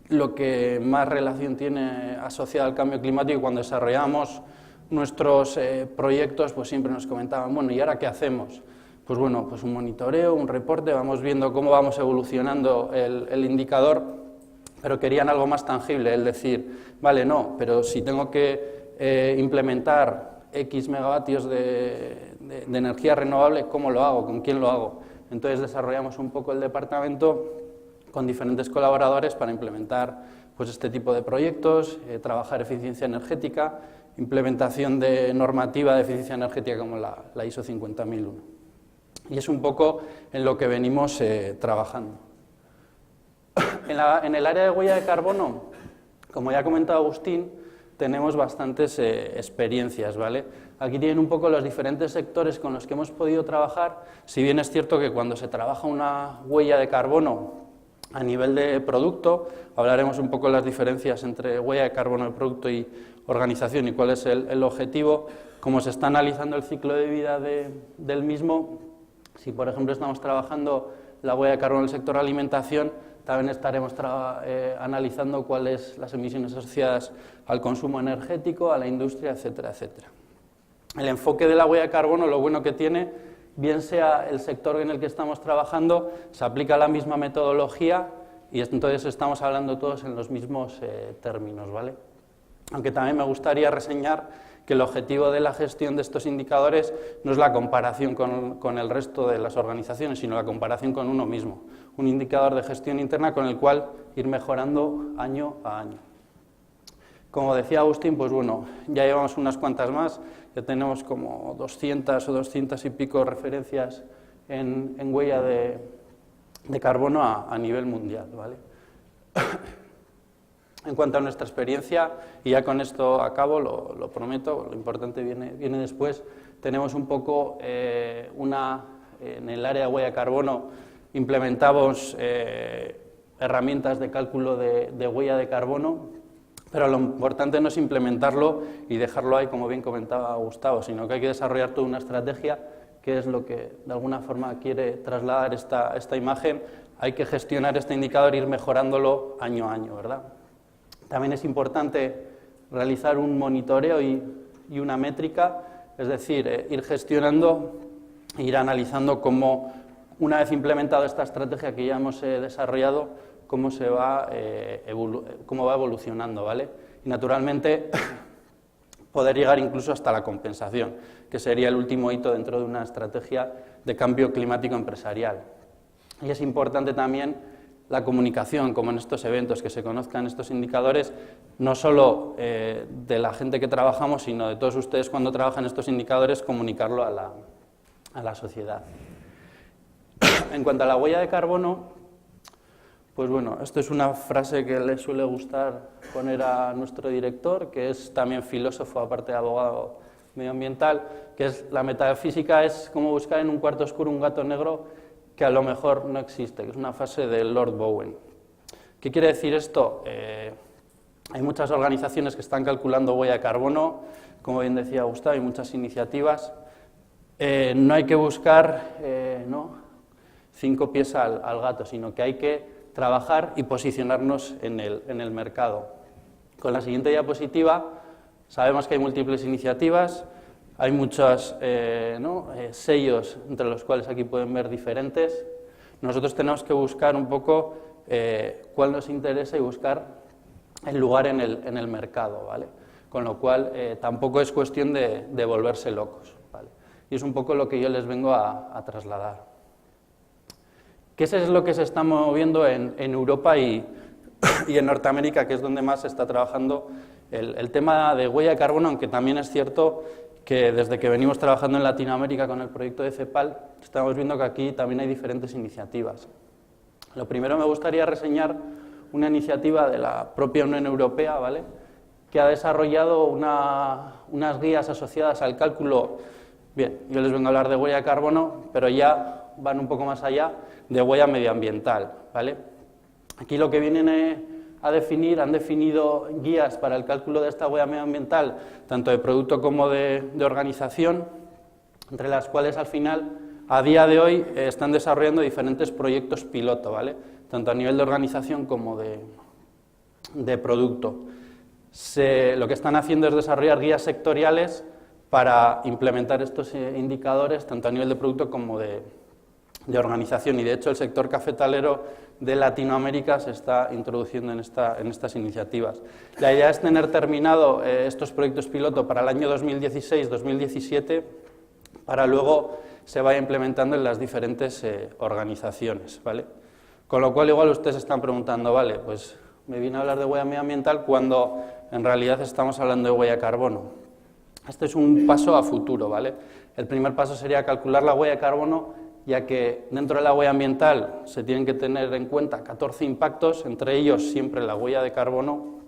lo que más relación tiene asociada al cambio climático. Cuando desarrollamos nuestros proyectos, pues siempre nos comentaban, bueno, ¿y ahora qué hacemos? pues bueno, pues un monitoreo, un reporte, vamos viendo cómo vamos evolucionando el indicador, pero querían algo más tangible, es decir, vale, no, pero si tengo que implementar X megavatios de energía renovable, ¿cómo lo hago? ¿Con quién lo hago? Entonces desarrollamos un poco el departamento con diferentes colaboradores para implementar pues, este tipo de proyectos, trabajar eficiencia energética, implementación de normativa de eficiencia energética como la ISO 50001. Y es un poco en lo que venimos trabajando. En el área de huella de carbono, como ya ha comentado Agustín, tenemos bastantes experiencias, ¿vale? Aquí tienen un poco los diferentes sectores con los que hemos podido trabajar, si bien es cierto que cuando se trabaja una huella de carbono a nivel de producto, hablaremos un poco de las diferencias entre huella de carbono de producto y organización y cuál es el objetivo, cómo se está analizando el ciclo de vida del mismo. Si, por ejemplo, estamos trabajando la huella de carbono del sector alimentación, también estaremos analizando cuáles las emisiones asociadas al consumo energético, a la industria, etcétera, etcétera. El enfoque de la huella de carbono, lo bueno que tiene, bien sea el sector en el que estamos trabajando, se aplica la misma metodología y entonces estamos hablando todos en los mismos términos, ¿vale? Aunque también me gustaría reseñar que el objetivo de la gestión de estos indicadores no es la comparación con el resto de las organizaciones, sino la comparación con uno mismo. Un indicador de gestión interna con el cual ir mejorando año a año. Como decía Agustín, pues bueno, ya llevamos unas cuantas más, ya tenemos como 200 o 200 y pico referencias en huella de carbono a nivel mundial, ¿vale? En cuanto a nuestra experiencia, y ya con esto acabo, lo prometo, lo importante viene después, tenemos un poco en el área de huella de carbono, implementamos herramientas de cálculo de huella de carbono, pero lo importante no es implementarlo y dejarlo ahí, como bien comentaba Gustavo, sino que hay que desarrollar toda una estrategia, que es lo que de alguna forma quiere trasladar esta imagen. Hay que gestionar este indicador e ir mejorándolo año a año, ¿verdad? También es importante realizar un monitoreo y una métrica, es decir, ir gestionando e ir analizando cómo, una vez implementado esta estrategia que ya hemos desarrollado, cómo va evolucionando, ¿vale? Y naturalmente poder llegar incluso hasta la compensación, que sería el último hito dentro de una estrategia de cambio climático empresarial. Y es importante también la comunicación, como en estos eventos, que se conozcan estos indicadores, no solo de la gente que trabajamos, sino de todos ustedes cuando trabajan estos indicadores, comunicarlo a la sociedad. En cuanto a la huella de carbono, pues bueno, esto es una frase que le suele gustar poner a nuestro director, que es también filósofo, aparte de abogado medioambiental, que es la metafísica es como buscar en un cuarto oscuro un gato negro que a lo mejor no existe, que es una frase de Lord Bowen. ¿Qué quiere decir esto? Hay muchas organizaciones que están calculando huella de carbono, como bien decía Gustavo, hay muchas iniciativas. No hay que buscar 5 pies al gato, sino que hay que trabajar y posicionarnos en el mercado. Con la siguiente diapositiva sabemos que hay múltiples iniciativas, hay muchos sellos entre los cuales aquí pueden ver diferentes. Nosotros tenemos que buscar un poco cuál nos interesa y buscar el lugar en el mercado, ¿vale? Con lo cual tampoco es cuestión de volverse locos, ¿vale? Y es un poco lo que yo les vengo a trasladar. ¿Qué es lo que se está moviendo en Europa y en Norteamérica, que es donde más se está trabajando el tema de huella de carbono, aunque también es cierto que desde que venimos trabajando en Latinoamérica con el proyecto de CEPAL, estamos viendo que aquí también hay diferentes iniciativas. Lo primero me gustaría reseñar una iniciativa de la propia Unión Europea, ¿vale?, que ha desarrollado unas guías asociadas al cálculo, bien, yo les vengo a hablar de huella de carbono, pero ya van un poco más allá, de huella medioambiental, ¿vale? Aquí lo que vienen a definir, han definido guías para el cálculo de esta huella medioambiental, tanto de producto como de organización, entre las cuales al final, a día de hoy, están desarrollando diferentes proyectos piloto, ¿vale?, tanto a nivel de organización como de producto. Lo que están haciendo es desarrollar guías sectoriales para implementar estos indicadores tanto a nivel de producto como de organización, y de hecho el sector cafetalero de Latinoamérica se está introduciendo en estas iniciativas. La idea es tener terminado estos proyectos piloto para el año 2016-2017 para luego se vaya implementando en las diferentes organizaciones, ¿vale? Con lo cual igual ustedes se están preguntando, vale, pues me viene a hablar de huella medioambiental cuando en realidad estamos hablando de huella de carbono. Este es un paso a futuro, ¿vale? El primer paso sería calcular la huella de carbono, ya que dentro de la huella ambiental se tienen que tener en cuenta 14 impactos, entre ellos siempre la huella de carbono,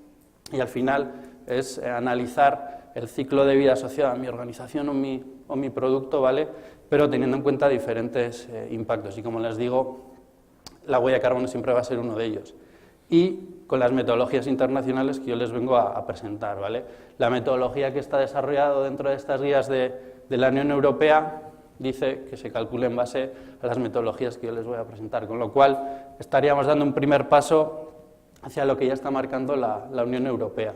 y al final es analizar el ciclo de vida asociado a mi organización o mi producto, ¿vale? Pero teniendo en cuenta diferentes impactos, y como les digo, la huella de carbono siempre va a ser uno de ellos. Y con las metodologías internacionales que yo les vengo a presentar, ¿vale? La metodología que está desarrollada dentro de estas guías de la Unión Europea dice que se calcule en base a las metodologías que yo les voy a presentar, con lo cual estaríamos dando un primer paso hacia lo que ya está marcando la Unión Europea.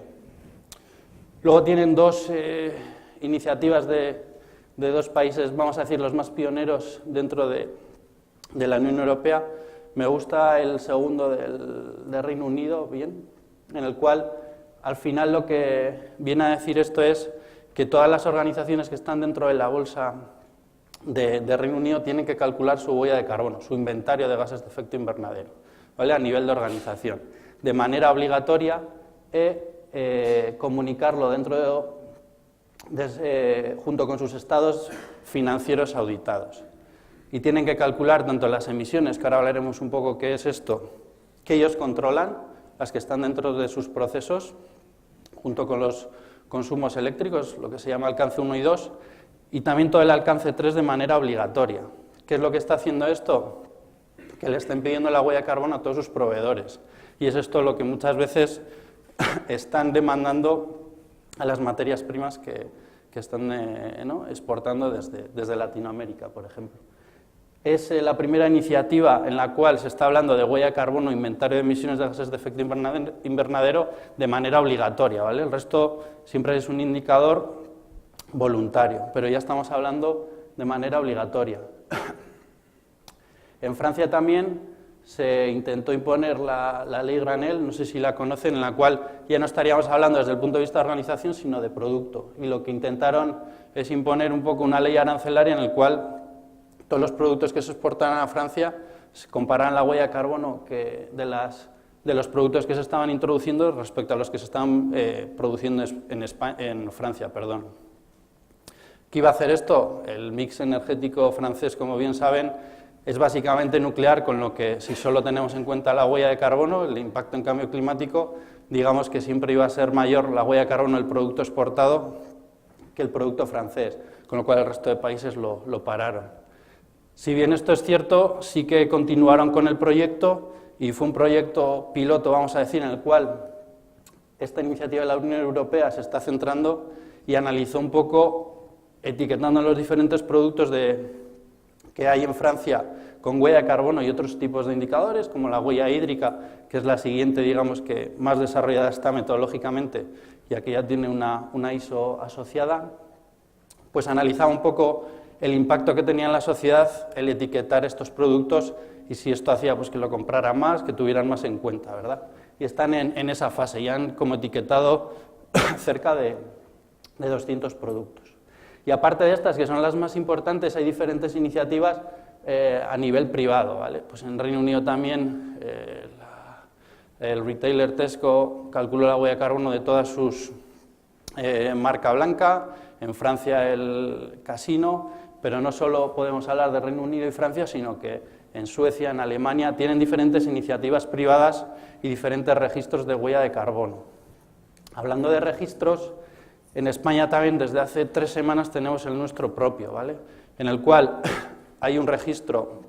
Luego tienen dos iniciativas de dos países, vamos a decir, los más pioneros dentro de la Unión Europea. Me gusta el segundo de Reino Unido, bien, en el cual al final lo que viene a decir esto es que todas las organizaciones que están dentro de la bolsa de Reino Unido tienen que calcular su huella de carbono, su inventario de gases de efecto invernadero, ¿vale? A nivel de organización, de manera obligatoria, comunicarlo junto con sus estados financieros auditados. Y tienen que calcular tanto las emisiones, que ahora hablaremos un poco qué es esto, que ellos controlan, las que están dentro de sus procesos, junto con los consumos eléctricos, lo que se llama alcance 1 y 2, y también todo el alcance 3 de manera obligatoria. ¿Qué es lo que está haciendo esto? Que le estén pidiendo la huella de carbono a todos sus proveedores. Y es esto lo que muchas veces están demandando a las materias primas que están exportando desde Latinoamérica, por ejemplo. Es la primera iniciativa en la cual se está hablando de huella de carbono, inventario de emisiones de gases de efecto invernadero de manera obligatoria, ¿vale? El resto siempre es un indicador voluntario, pero ya estamos hablando de manera obligatoria. En Francia también se intentó imponer la ley Granel, no sé si la conocen, en la cual ya no estaríamos hablando desde el punto de vista de organización, sino de producto. Y lo que intentaron es imponer un poco una ley arancelaria en el cual todos los productos que se exportaran a Francia se compararan la huella de carbono de los productos que se estaban introduciendo respecto a los que se estaban produciendo en Francia. ¿Qué iba a hacer esto? El mix energético francés, como bien saben, es básicamente nuclear, con lo que si solo tenemos en cuenta la huella de carbono, el impacto en cambio climático, digamos que siempre iba a ser mayor la huella de carbono del producto exportado que el producto francés, con lo cual el resto de países lo pararon. Si bien esto es cierto, sí que continuaron con el proyecto y fue un proyecto piloto, vamos a decir, en el cual esta iniciativa de la Unión Europea se está centrando y analizó un poco, etiquetando los diferentes productos que hay en Francia con huella de carbono y otros tipos de indicadores, como la huella hídrica, que es la siguiente, digamos, que más desarrollada está metodológicamente, ya que ya tiene una ISO asociada, pues analizaba un poco el impacto que tenía en la sociedad el etiquetar estos productos y si esto hacía pues que lo compraran más, que tuvieran más en cuenta, ¿verdad? Y están en esa fase, ya han como etiquetado cerca de 200 productos. Y aparte de estas, que son las más importantes, hay diferentes iniciativas a nivel privado, ¿vale? Pues en Reino Unido también el retailer Tesco calculó la huella de carbono de todas sus marca blanca, en Francia el Casino, pero no solo podemos hablar de Reino Unido y Francia, sino que en Suecia, en Alemania, tienen diferentes iniciativas privadas y diferentes registros de huella de carbono. Hablando de registros, en España también desde hace 3 semanas tenemos el nuestro propio, ¿vale? En el cual hay un registro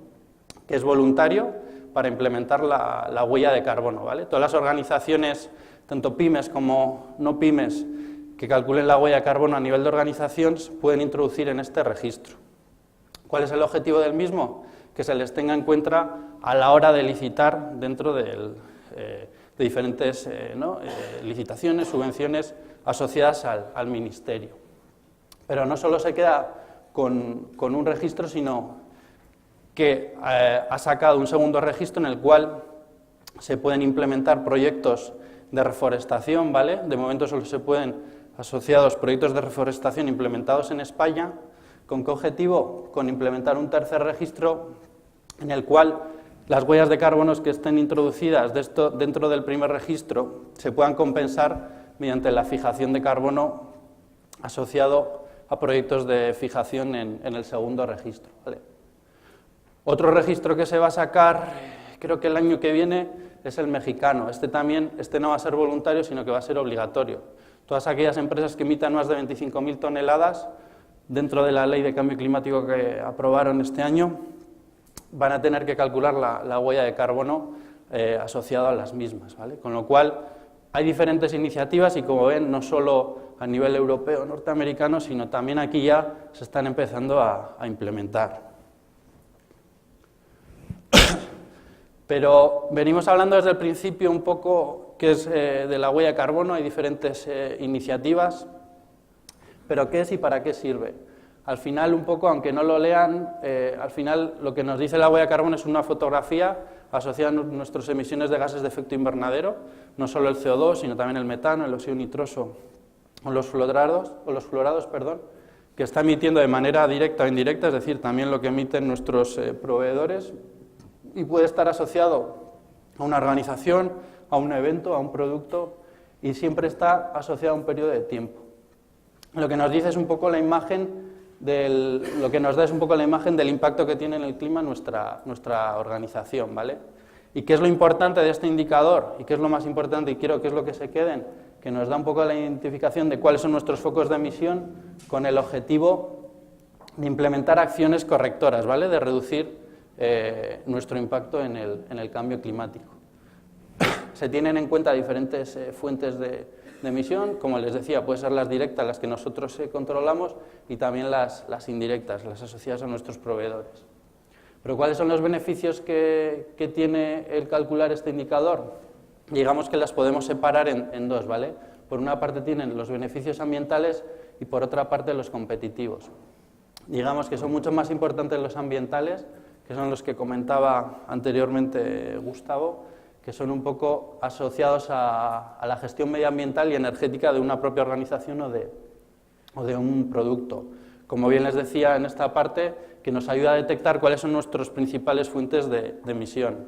que es voluntario para implementar la huella de carbono, ¿vale? Todas las organizaciones, tanto pymes como no pymes, que calculen la huella de carbono a nivel de organización, pueden introducir en este registro. ¿Cuál es el objetivo del mismo? Que se les tenga en cuenta a la hora de licitar dentro de diferentes licitaciones, subvenciones asociadas al Ministerio. Pero no solo se queda con un registro, sino que ha sacado un segundo registro en el cual se pueden implementar proyectos de reforestación, ¿vale? De momento solo se pueden asociados proyectos de reforestación implementados en España. ¿Con qué objetivo? Con implementar un tercer registro en el cual las huellas de carbono que estén introducidas dentro del primer registro se puedan compensar mediante la fijación de carbono asociado a proyectos de fijación en el segundo registro, ¿vale? Otro registro que se va a sacar, creo que el año que viene, es el mexicano. Este no va a ser voluntario, sino que va a ser obligatorio. Todas aquellas empresas que emitan más de 25.000 toneladas, dentro de la ley de cambio climático que aprobaron este año, van a tener que calcular la huella de carbono asociada a las mismas, ¿vale? Con lo cual, hay diferentes iniciativas y, como ven, no solo a nivel europeo o norteamericano, sino también aquí ya se están empezando a implementar. Pero venimos hablando desde el principio un poco que es de la huella de carbono, hay diferentes iniciativas, pero ¿qué es y para qué sirve? Al final, un poco, aunque no lo lean, al final lo que nos dice la huella de carbono es una fotografía asociada a nuestras emisiones de gases de efecto invernadero, no solo el CO2, sino también el metano, el óxido nitroso o los fluorados, que está emitiendo de manera directa o indirecta, es decir, también lo que emiten nuestros proveedores, y puede estar asociado a una organización, a un evento, a un producto, y siempre está asociado a un periodo de tiempo. Lo que nos dice es un poco la imagen lo que nos da es un poco la imagen del impacto que tiene en el clima nuestra organización, ¿vale? ¿Y qué es lo importante de este indicador? ¿Y qué es lo más importante? Y quiero que es lo que se queden, que nos da un poco la identificación de cuáles son nuestros focos de emisión con el objetivo de implementar acciones correctoras, ¿vale? De reducir nuestro impacto en el cambio climático. Se tienen en cuenta diferentes fuentes de emisión, como les decía, pueden ser las directas, las que nosotros controlamos, y también las indirectas, las asociadas a nuestros proveedores. Pero ¿cuáles son los beneficios que tiene el calcular este indicador? Digamos que las podemos separar en dos, ¿vale? Por una parte tienen los beneficios ambientales y por otra parte los competitivos. Digamos que son mucho más importantes los ambientales, que son los que comentaba anteriormente Gustavo, que son un poco asociados a la gestión medioambiental y energética de una propia organización o de un producto. Como bien les decía en esta parte, que nos ayuda a detectar cuáles son nuestras principales fuentes de emisión.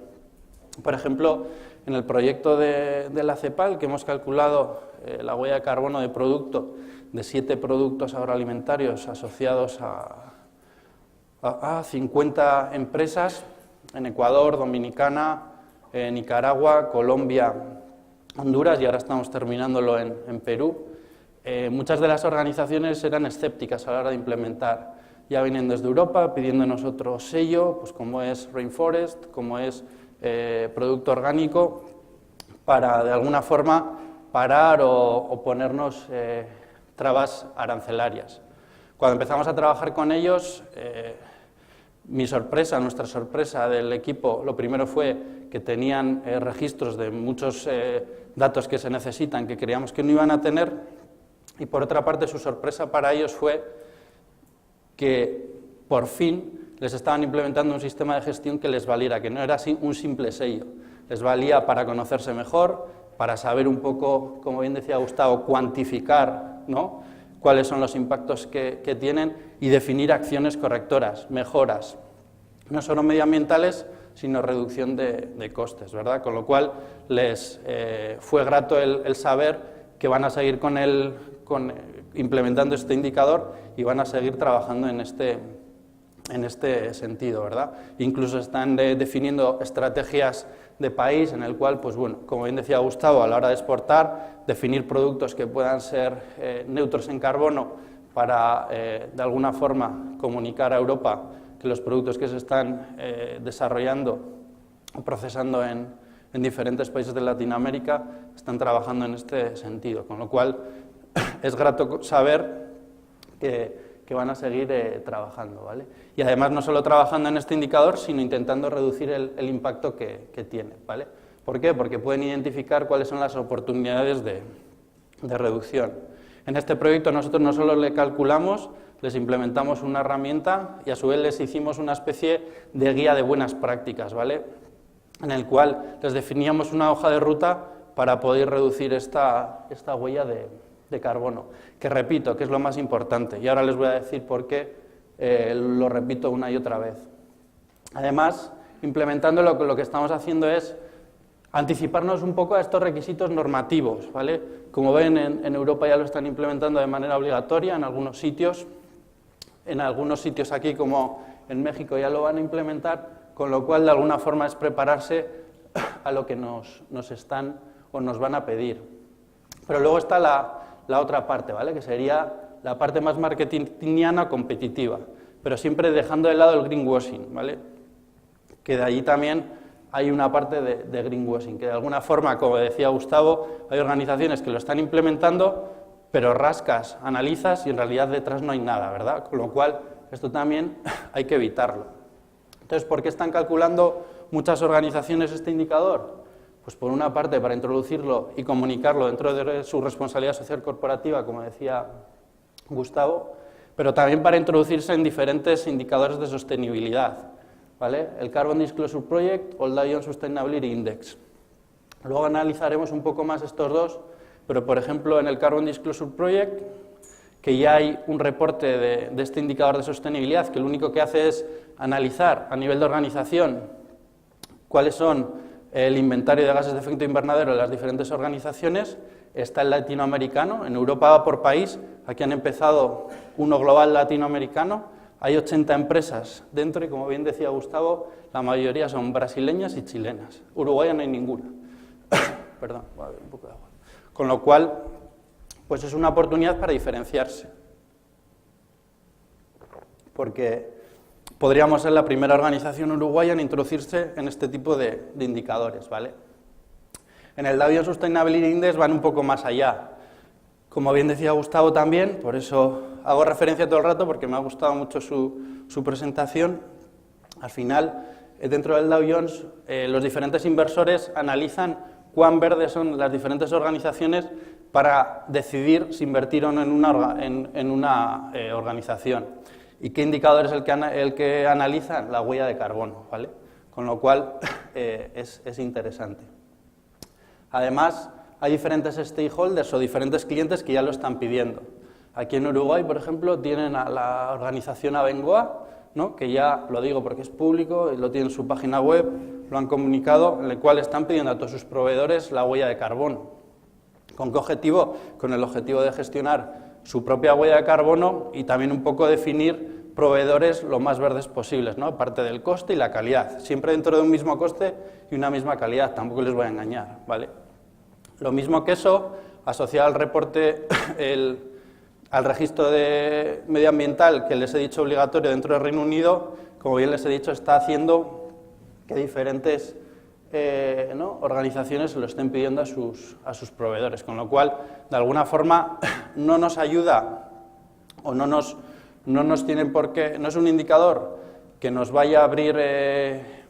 Por ejemplo, en el proyecto de la CEPAL, que hemos calculado la huella de carbono de producto de 7 productos agroalimentarios asociados a 50 empresas en Ecuador, Dominicana, Nicaragua, Colombia, Honduras, y ahora estamos terminándolo en Perú. Muchas de las organizaciones eran escépticas a la hora de implementar. Ya vienen desde Europa pidiéndonos otro sello, pues como es Rainforest, como es Producto Orgánico, para de alguna forma parar o ponernos trabas arancelarias. Cuando empezamos a trabajar con ellos, nuestra sorpresa del equipo, lo primero fue que tenían registros de muchos datos que se necesitan, que creíamos que no iban a tener, y por otra parte su sorpresa para ellos fue que por fin les estaban implementando un sistema de gestión que les valiera, que no era un simple sello, les valía para conocerse mejor, para saber un poco, como bien decía Gustavo, cuantificar, ¿no?, cuáles son los impactos que tienen y definir acciones correctoras, mejoras, no solo medioambientales, sino reducción de costes, ¿verdad? Con lo cual les fue grato el saber que van a seguir implementando este indicador y van a seguir trabajando en este sentido, ¿verdad? Incluso están definiendo estrategias de país en el cual, pues bueno, como bien decía Gustavo, a la hora de exportar, definir productos que puedan ser neutros en carbono para, de alguna forma, comunicar a Europa que los productos que se están desarrollando o procesando en diferentes países de Latinoamérica están trabajando en este sentido, con lo cual es grato saber que van a seguir trabajando, ¿vale? Y además no solo trabajando en este indicador, sino intentando reducir el impacto que tiene, ¿vale? ¿Por qué? Porque pueden identificar cuáles son las oportunidades de reducción. En este proyecto nosotros no solo le calculamos, les implementamos una herramienta y a su vez les hicimos una especie de guía de buenas prácticas, ¿vale? En el cual les definíamos una hoja de ruta para poder reducir esta huella de carbono, que repito, que es lo más importante, y ahora les voy a decir por qué lo repito una y otra vez. Además, implementándolo, lo que estamos haciendo es anticiparnos un poco a estos requisitos normativos, ¿vale? Como ven, en Europa ya lo están implementando de manera obligatoria en algunos sitios aquí como en México ya lo van a implementar, con lo cual de alguna forma es prepararse a lo que nos están o nos van a pedir. Pero luego está la otra parte, ¿vale? Que sería la parte más marketingiana competitiva, pero siempre dejando de lado el greenwashing, ¿vale? Que de allí también hay una parte de greenwashing, que de alguna forma, como decía Gustavo, hay organizaciones que lo están implementando, pero rascas, analizas y en realidad detrás no hay nada, ¿verdad? Con lo cual, esto también hay que evitarlo. Entonces, ¿por qué están calculando muchas organizaciones este indicador? Pues por una parte para introducirlo y comunicarlo dentro de su responsabilidad social corporativa, como decía Gustavo, pero también para introducirse en diferentes indicadores de sostenibilidad, ¿vale? El Carbon Disclosure Project o el Dow Jones Sustainability Index. Luego analizaremos un poco más estos dos, pero por ejemplo en el Carbon Disclosure Project, que ya hay un reporte de este indicador de sostenibilidad, que lo único que hace es analizar a nivel de organización cuáles son el inventario de gases de efecto invernadero de las diferentes organizaciones. Está el latinoamericano, en Europa va por país, aquí han empezado uno global latinoamericano, hay 80 empresas dentro y como bien decía Gustavo, la mayoría son brasileñas y chilenas, Uruguaya no hay ninguna. Perdón, voy a beber un poco de agua. Con lo cual, pues es una oportunidad para diferenciarse, porque podríamos ser la primera organización uruguaya en introducirse en este tipo de indicadores, ¿vale? En el Dow Jones Sustainability Index van un poco más allá. Como bien decía Gustavo también, por eso hago referencia todo el rato, porque me ha gustado mucho su presentación. Al final, dentro del Dow Jones, los diferentes inversores analizan cuán verdes son las diferentes organizaciones para decidir si invertir o no en una organización. ¿Y qué indicador es el que analizan? La huella de carbono, ¿vale? Con lo cual es interesante. Además, hay diferentes stakeholders o diferentes clientes que ya lo están pidiendo. Aquí en Uruguay, por ejemplo, tienen a la organización Abengoa, ¿no? Que ya lo digo porque es público, lo tienen en su página web, lo han comunicado, en el cual están pidiendo a todos sus proveedores la huella de carbono. ¿Con qué objetivo? Con el objetivo de gestionar su propia huella de carbono y también un poco definir proveedores lo más verdes posibles, ¿no? Aparte del coste y la calidad, siempre dentro de un mismo coste y una misma calidad, tampoco les voy a engañar, ¿vale? Lo mismo que eso, asociado al reporte, al registro medioambiental que les he dicho obligatorio dentro del Reino Unido, como bien les he dicho, está haciendo que diferentes organizaciones lo estén pidiendo a sus proveedores, con lo cual, de alguna forma, no nos ayuda o no nos tienen por qué, no es un indicador que nos vaya a abrir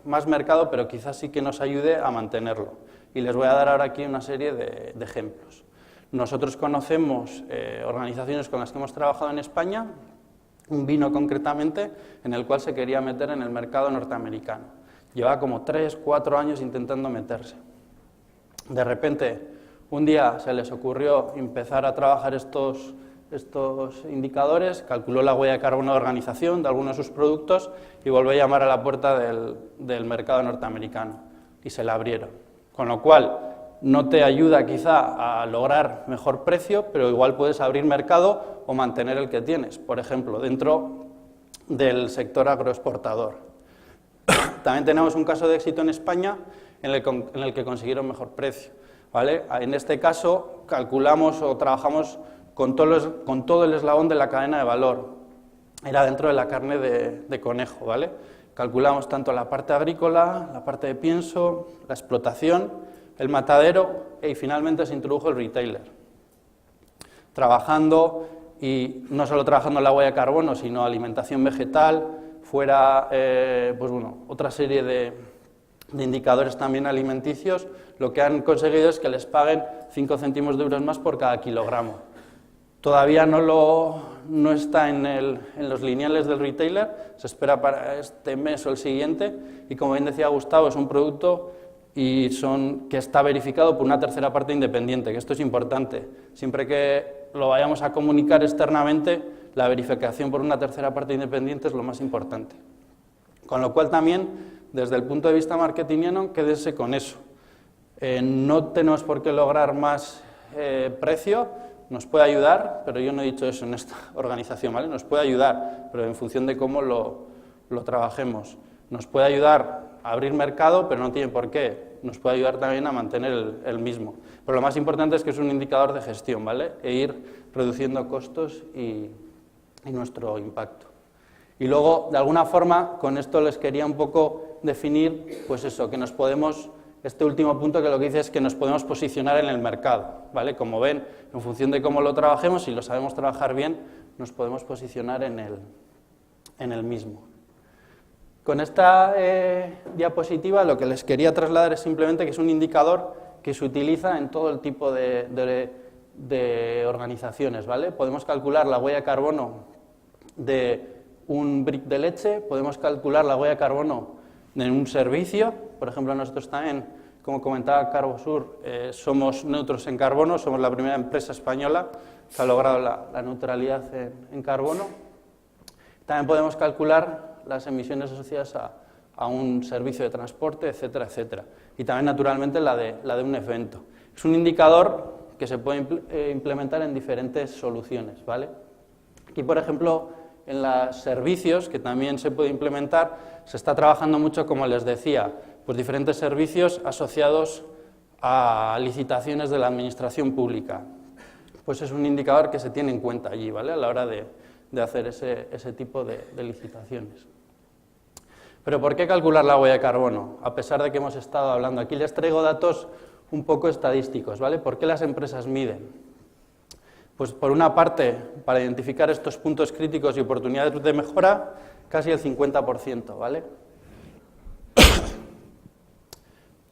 más mercado, pero quizás sí que nos ayude a mantenerlo. Y les voy a dar ahora aquí una serie de ejemplos. Nosotros conocemos organizaciones con las que hemos trabajado en España, un vino concretamente, en el cual se quería meter en el mercado norteamericano. Llevaba como 3, 4 años intentando meterse. De repente, un día se les ocurrió empezar a trabajar estos indicadores, calculó la huella de carbono de organización de algunos de sus productos y volvió a llamar a la puerta del mercado norteamericano y se la abrieron. Con lo cual, no te ayuda quizá a lograr mejor precio, pero igual puedes abrir mercado o mantener el que tienes, por ejemplo, dentro del sector agroexportador. También tenemos un caso de éxito en España en el que consiguieron mejor precio, ¿vale? En este caso, calculamos o trabajamos con todo el eslabón de la cadena de valor. Era dentro de la carne de conejo, ¿vale? Calculamos tanto la parte agrícola, la parte de pienso, la explotación, el matadero y finalmente se introdujo el retailer. Trabajando, y no solo trabajando en la huella de carbono, sino alimentación vegetal, fuera otra serie de indicadores también alimenticios, lo que han conseguido es que les paguen 5 céntimos de euros más por cada kilogramo. Todavía no está en los lineales del retailer, se espera para este mes o el siguiente, y como bien decía Gustavo, es un producto que está verificado por una tercera parte independiente, que esto es importante. Siempre que lo vayamos a comunicar externamente, la verificación por una tercera parte independiente es lo más importante. Con lo cual también, desde el punto de vista marketingiano, quédese con eso. No tenemos por qué lograr más precio, nos puede ayudar, pero yo no he dicho eso en esta organización, ¿vale? Nos puede ayudar, pero en función de cómo lo trabajemos. Nos puede ayudar a abrir mercado, pero no tiene por qué. Nos puede ayudar también a mantener el mismo. Pero lo más importante es que es un indicador de gestión, ¿vale? E ir reduciendo costos y nuestro impacto. Y luego, de alguna forma, con esto les quería un poco definir, pues eso, que nos podemos... Este último punto que lo que dice es que nos podemos posicionar en el mercado, ¿vale? Como ven, en función de cómo lo trabajemos, si lo sabemos trabajar bien, nos podemos posicionar en el mismo. Con esta diapositiva lo que les quería trasladar es simplemente que es un indicador que se utiliza en todo el tipo de organizaciones, ¿vale? Podemos calcular la huella de carbono de un brick de leche, podemos calcular la huella de carbono en un servicio. Por ejemplo, nosotros también, como comentaba Carbosur, somos neutros en carbono, somos la primera empresa española que ha logrado la neutralidad en carbono. También podemos calcular las emisiones asociadas a un servicio de transporte, etcétera, etcétera. Y también, naturalmente, la de un evento. Es un indicador que se puede implementar en diferentes soluciones, ¿vale? Aquí, por ejemplo, en los servicios, que también se puede implementar, se está trabajando mucho, como les decía, pues diferentes servicios asociados a licitaciones de la administración pública. Pues es un indicador que se tiene en cuenta allí, ¿vale? A la hora de hacer ese tipo de licitaciones. Pero ¿por qué calcular la huella de carbono? A pesar de que hemos estado hablando, aquí les traigo datos un poco estadísticos, ¿vale? ¿Por qué las empresas miden? Pues por una parte, para identificar estos puntos críticos y oportunidades de mejora, casi el 50%, ¿vale?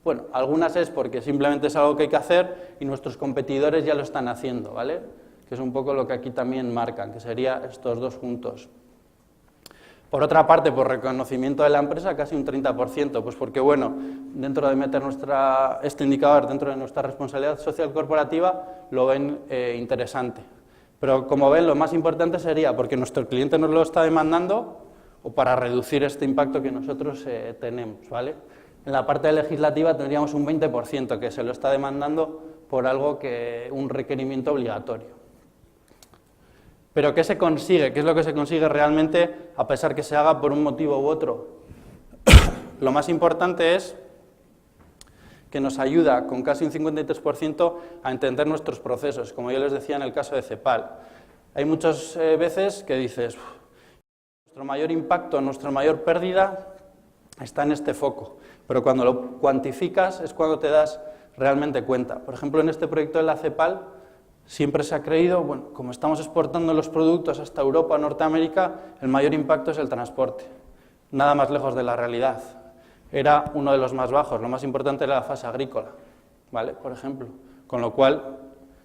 Bueno, algunas es porque simplemente es algo que hay que hacer y nuestros competidores ya lo están haciendo, ¿vale? Que es un poco lo que aquí también marcan, que sería estos dos juntos. Por otra parte, por reconocimiento de la empresa, casi un 30%, pues porque, bueno, dentro de meter este indicador dentro de nuestra responsabilidad social corporativa, lo ven interesante. Pero, como ven, lo más importante sería porque nuestro cliente nos lo está demandando o para reducir este impacto que nosotros tenemos, ¿vale? En la parte legislativa tendríamos un 20% que se lo está demandando por algo un requerimiento obligatorio. Pero ¿qué se consigue? ¿Qué es lo que se consigue realmente a pesar que se haga por un motivo u otro? Lo más importante es que nos ayuda con casi un 53% a entender nuestros procesos, como yo les decía en el caso de Cepal. Hay muchas veces que dices, nuestro mayor impacto, nuestra mayor pérdida está en este foco, pero cuando lo cuantificas es cuando te das realmente cuenta. Por ejemplo, en este proyecto de la Cepal, siempre se ha creído, bueno, como estamos exportando los productos hasta Europa, Norteamérica, el mayor impacto es el transporte. Nada más lejos de la realidad. Era uno de los más bajos, lo más importante era la fase agrícola, ¿vale? Por ejemplo. Con lo cual,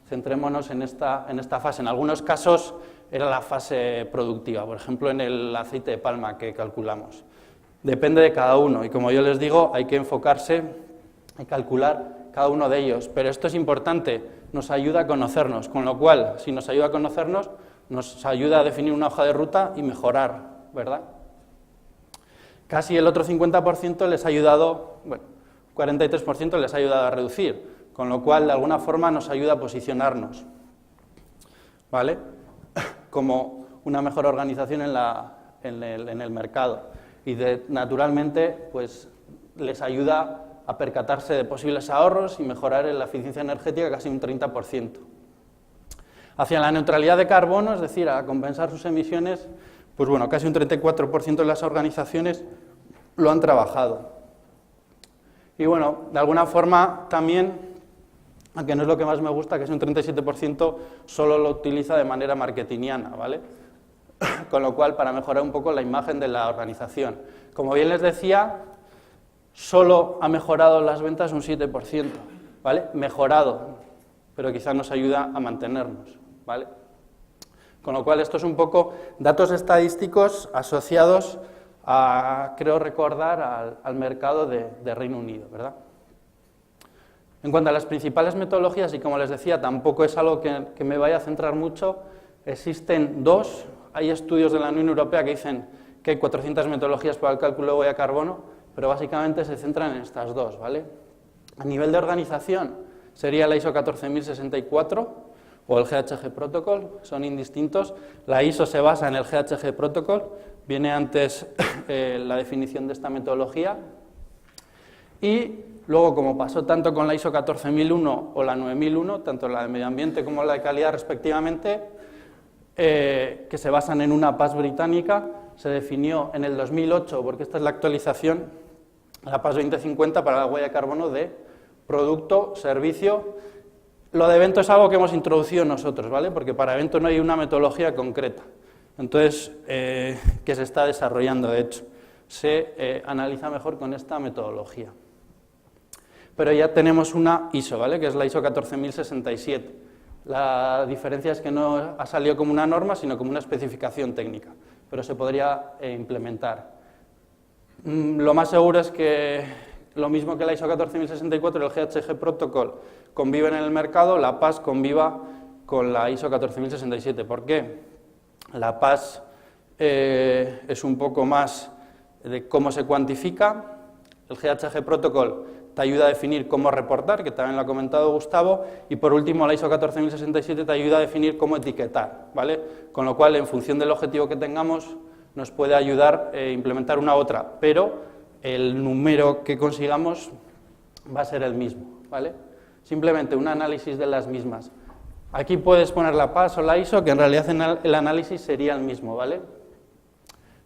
centrémonos en esta fase. En algunos casos era la fase productiva, por ejemplo, en el aceite de palma que calculamos. Depende de cada uno y, como yo les digo, hay que enfocarse y calcular cada uno de ellos. Pero esto es importante, nos ayuda a conocernos, con lo cual, si nos ayuda a conocernos, nos ayuda a definir una hoja de ruta y mejorar, ¿verdad? Casi el otro 50% les ha ayudado, bueno, 43% les ha ayudado a reducir, con lo cual, de alguna forma, nos ayuda a posicionarnos, ¿vale? Como una mejor organización en el mercado. Y naturalmente, pues, les ayuda a percatarse de posibles ahorros y mejorar la eficiencia energética casi un 30%. Hacia la neutralidad de carbono, es decir, a compensar sus emisiones, pues bueno, casi un 34% de las organizaciones lo han trabajado. Y bueno, de alguna forma también, aunque no es lo que más me gusta, que es un 37%, solo lo utiliza de manera marketingiana, ¿vale? Con lo cual, para mejorar un poco la imagen de la organización. Como bien les decía, solo ha mejorado las ventas un 7%, ¿vale? Mejorado, pero quizás nos ayuda a mantenernos, ¿vale? Con lo cual, esto es un poco datos estadísticos asociados a, creo recordar, al mercado de Reino Unido, ¿verdad? En cuanto a las principales metodologías, y como les decía, tampoco es algo que me vaya a centrar mucho, existen dos. Hay estudios de la Unión Europea que dicen que hay 400 metodologías para el cálculo de huella de carbono, pero básicamente se centran en estas dos, ¿vale? A nivel de organización sería la ISO 14064 o el GHG Protocol, son indistintos. La ISO se basa en el GHG Protocol, viene antes la definición de esta metodología. Y luego, como pasó tanto con la ISO 14001 o la 9001, tanto la de medio ambiente como la de calidad respectivamente, que se basan en una PAS británica, se definió en el 2008, porque esta es la actualización, la PAS 2050 para la huella de carbono de producto, servicio. Lo de evento es algo que hemos introducido nosotros, ¿vale? Porque para evento no hay una metodología concreta. Entonces, que se está desarrollando, de hecho, se analiza mejor con esta metodología. Pero ya tenemos una ISO, ¿vale? Que es la ISO 14067. La diferencia es que no ha salido como una norma, sino como una especificación técnica, pero se podría implementar. Lo más seguro es que lo mismo que la ISO 14064 y el GHG Protocol conviven en el mercado, la PAS conviva con la ISO 14067. ¿Por qué? La PAS es un poco más de cómo se cuantifica, el GHG Protocol te ayuda a definir cómo reportar, que también lo ha comentado Gustavo, y por último la ISO 14067 te ayuda a definir cómo etiquetar, ¿vale? Con lo cual, en función del objetivo que tengamos, nos puede ayudar a implementar una u otra, pero el número que consigamos va a ser el mismo, ¿vale? Simplemente un análisis de las mismas. Aquí puedes poner la PAS o la ISO, que en realidad el análisis sería el mismo, ¿vale?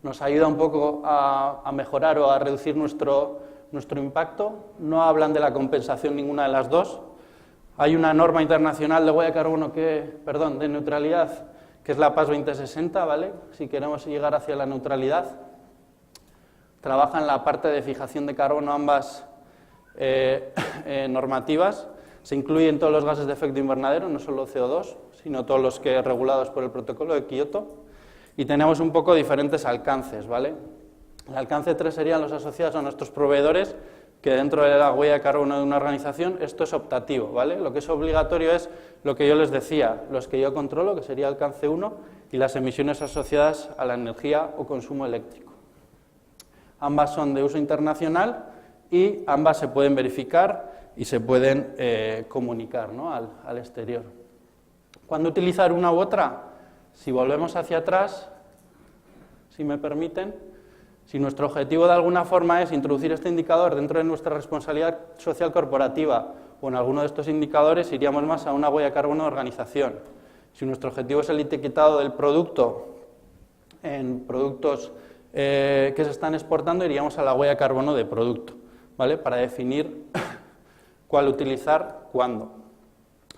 Nos ayuda un poco a mejorar o a reducir nuestro impacto. No hablan de la compensación ninguna de las dos. Hay una norma internacional de huella de carbono de neutralidad, que es la PAS 2060, ¿vale? Si queremos llegar hacia la neutralidad. Trabajan la parte de fijación de carbono ambas normativas. Se incluyen todos los gases de efecto invernadero, no solo CO2, sino todos los que regulados por el protocolo de Kioto. Y tenemos un poco diferentes alcances, ¿vale? El alcance 3 serían los asociados a nuestros proveedores, que dentro de la huella de carbono de una organización esto es optativo, ¿vale? Lo que es obligatorio es lo que yo les decía, los que yo controlo, que sería alcance 1, y las emisiones asociadas a la energía o consumo eléctrico. Ambas son de uso internacional y ambas se pueden verificar y se pueden comunicar, ¿no? al exterior. ¿Cuándo utilizar una u otra? Si volvemos hacia atrás, si me permiten, si nuestro objetivo de alguna forma es introducir este indicador dentro de nuestra responsabilidad social corporativa o en alguno de estos indicadores, iríamos más a una huella de carbono de organización. Si nuestro objetivo es el etiquetado del producto en productos que se están exportando, iríamos a la huella de carbono de producto, ¿vale? Para definir cuál utilizar, cuándo,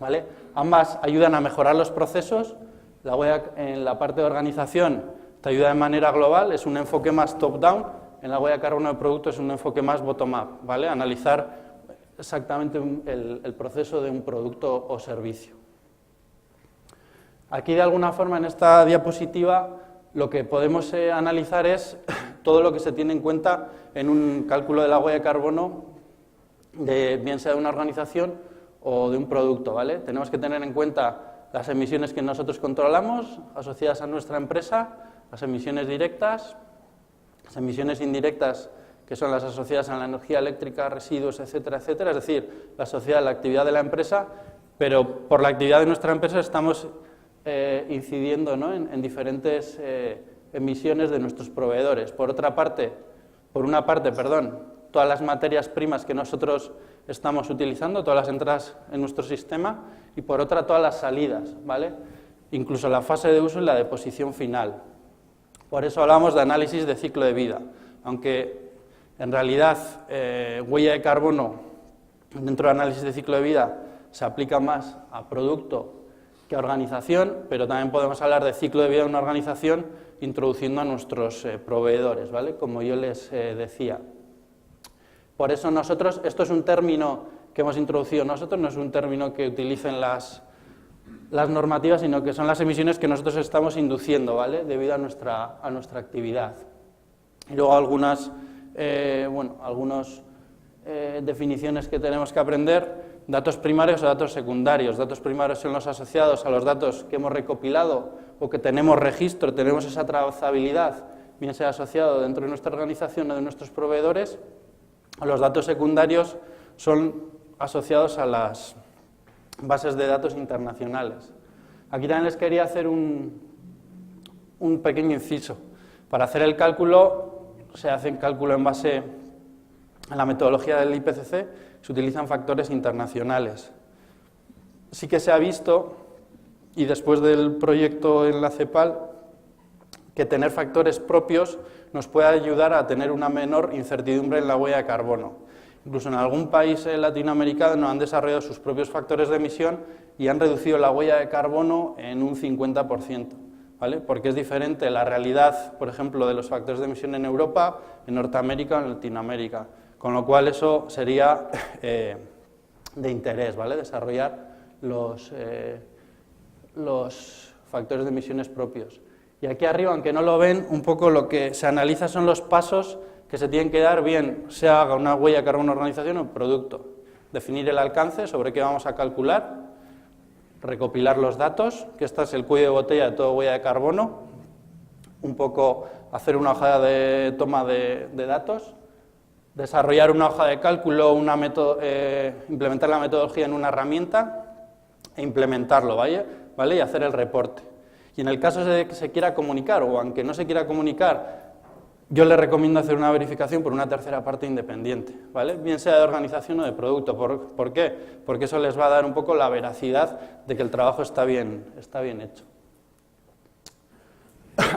¿vale? Ambas ayudan a mejorar los procesos. La huella en la parte de organización te ayuda de manera global, es un enfoque más top-down. En la huella de carbono de producto es un enfoque más bottom-up, ¿vale? Analizar exactamente el proceso de un producto o servicio. Aquí, de alguna forma, en esta diapositiva, lo que podemos analizar es todo lo que se tiene en cuenta en un cálculo de la huella de carbono, bien sea de una organización o de un producto, ¿vale? Tenemos que tener en cuenta las emisiones que nosotros controlamos, asociadas a nuestra empresa, las emisiones directas, las emisiones indirectas, que son las asociadas a la energía eléctrica, residuos, etcétera, etcétera, es decir, la asociada a la actividad de la empresa, pero por la actividad de nuestra empresa estamos incidiendo, ¿no? en diferentes emisiones de nuestros proveedores. Por una parte, todas las materias primas que nosotros estamos utilizando, todas las entradas en nuestro sistema, y por otra todas las salidas, ¿vale? Incluso la fase de uso y la deposición final. Por eso hablamos de análisis de ciclo de vida, aunque en realidad huella de carbono dentro del análisis de ciclo de vida se aplica más a producto que a organización, pero también podemos hablar de ciclo de vida de una organización introduciendo a nuestros proveedores, ¿vale? Como yo les decía. Por eso esto es un término que hemos introducido nosotros, no es un término que utilicen las las normativas, sino que son las emisiones que nosotros estamos induciendo, ¿vale? Debido a nuestra actividad. Y luego algunas definiciones que tenemos que aprender: datos primarios o datos secundarios. Datos primarios son los asociados a los datos que hemos recopilado o que tenemos registro, tenemos esa trazabilidad, bien sea asociado dentro de nuestra organización o de nuestros proveedores. Los datos secundarios son asociados a las bases de datos internacionales. Aquí también les quería hacer un pequeño inciso. Para hacer el cálculo, se hace el cálculo en base a la metodología del IPCC, se utilizan factores internacionales. Sí que se ha visto, y después del proyecto en la CEPAL, que tener factores propios nos puede ayudar a tener una menor incertidumbre en la huella de carbono. Incluso en algún país latinoamericano han desarrollado sus propios factores de emisión y han reducido la huella de carbono en un 50%, ¿vale? Porque es diferente la realidad, por ejemplo, de los factores de emisión en Europa, en Norteamérica o en Latinoamérica. Con lo cual eso sería de interés, ¿vale? Desarrollar los factores de emisiones propios. Y aquí arriba, aunque no lo ven, un poco lo que se analiza son los pasos que se tienen que dar, bien se haga una huella de carbono organización o producto. Definir el alcance, sobre qué vamos a calcular, recopilar los datos, que este es el cuello de botella de toda huella de carbono, un poco hacer una hoja de toma de datos, desarrollar una hoja de cálculo, implementar la metodología en una herramienta e implementarlo, ¿vale? Y hacer el reporte. Y en el caso de que se quiera comunicar, o aunque no se quiera comunicar, yo le recomiendo hacer una verificación por una tercera parte independiente, ¿vale? Bien sea de organización o de producto. ¿Por qué? Porque eso les va a dar un poco la veracidad de que el trabajo está bien hecho.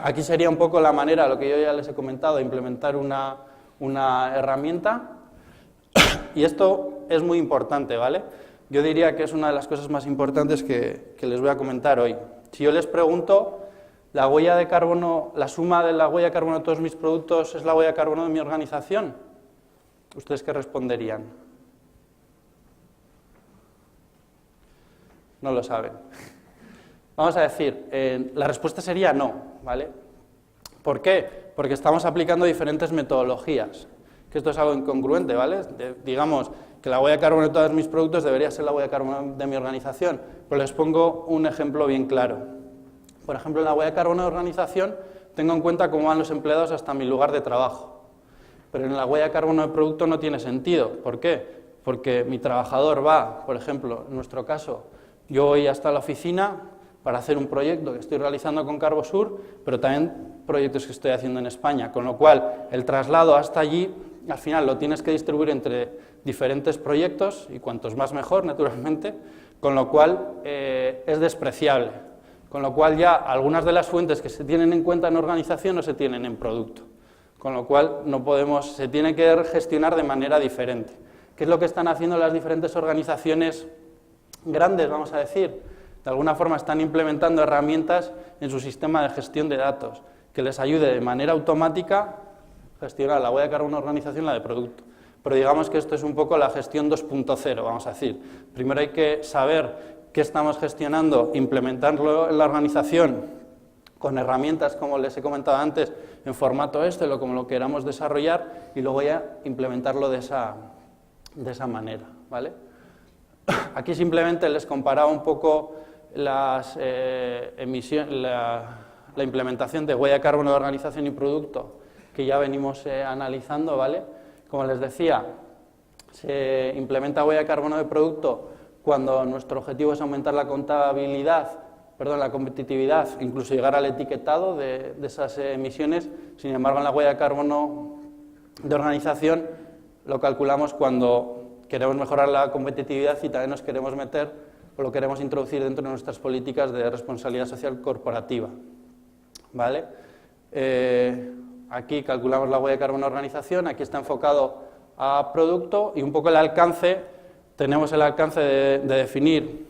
Aquí sería un poco la manera, lo que yo ya les he comentado, de implementar una herramienta, y esto es muy importante, ¿vale? Yo diría que es una de las cosas más importantes que les voy a comentar hoy. Si yo les pregunto, ¿la huella de carbono, la suma de la huella de carbono de todos mis productos es la huella de carbono de mi organización? ¿Ustedes qué responderían? No lo saben. Vamos a decir, la respuesta sería no, ¿vale? ¿Por qué? Porque estamos aplicando diferentes metodologías, que esto es algo incongruente, ¿vale? Digamos que la huella de carbono de todos mis productos debería ser la huella de carbono de mi organización, pero les pongo un ejemplo bien claro. Por ejemplo, en la huella de carbono de organización tengo en cuenta cómo van los empleados hasta mi lugar de trabajo, pero en la huella de carbono de producto no tiene sentido. ¿Por qué? Porque mi trabajador va, por ejemplo, en nuestro caso, yo voy hasta la oficina para hacer un proyecto que estoy realizando con Carbosur, pero también proyectos que estoy haciendo en España, con lo cual el traslado hasta allí, al final lo tienes que distribuir entre diferentes proyectos, y cuantos más mejor, naturalmente, con lo cual es despreciable, con lo cual ya algunas de las fuentes que se tienen en cuenta en organización no se tienen en producto, con lo cual se tiene que gestionar de manera diferente. ¿Qué es lo que están haciendo las diferentes organizaciones grandes, vamos a decir? De alguna forma están implementando herramientas en su sistema de gestión de datos que les ayude de manera automática a gestionar la huella de carbono de organización y la de producto. Pero digamos que esto es un poco la gestión 2.0, vamos a decir. Primero hay que saber qué estamos gestionando, implementarlo en la organización con herramientas, como les he comentado antes, en formato Excel o como lo queramos desarrollar, y luego ya implementarlo de esa manera, ¿vale? Aquí simplemente les comparaba un poco la implementación de huella de carbono de organización y producto que ya venimos analizando, ¿vale? Como les decía, se implementa huella de carbono de producto cuando nuestro objetivo es aumentar la competitividad, incluso llegar al etiquetado de esas emisiones. Sin embargo, en la huella de carbono de organización lo calculamos cuando queremos mejorar la competitividad y también nos queremos meter o lo queremos introducir dentro de nuestras políticas de responsabilidad social corporativa, ¿vale? Aquí calculamos la huella de carbono de organización, aquí está enfocado a producto, y un poco el alcance, tenemos el alcance de definir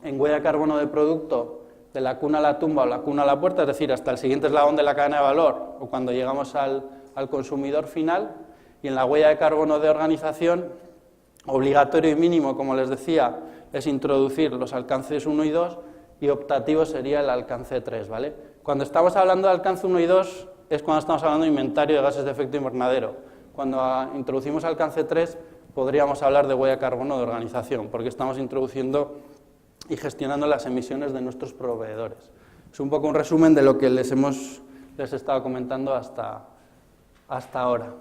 en huella de carbono de producto de la cuna a la tumba o la cuna a la puerta, es decir, hasta el siguiente eslabón de la cadena de valor o cuando llegamos al consumidor final, y en la huella de carbono de organización, obligatorio y mínimo, como les decía, es introducir los alcances 1 y 2, y optativo sería el alcance 3, ¿vale? Cuando estamos hablando de alcance 1 y 2 es cuando estamos hablando de inventario de gases de efecto invernadero. Cuando introducimos alcance 3 podríamos hablar de huella de carbono de organización, porque estamos introduciendo y gestionando las emisiones de nuestros proveedores. Es un poco un resumen de lo que les he estado comentando hasta ahora.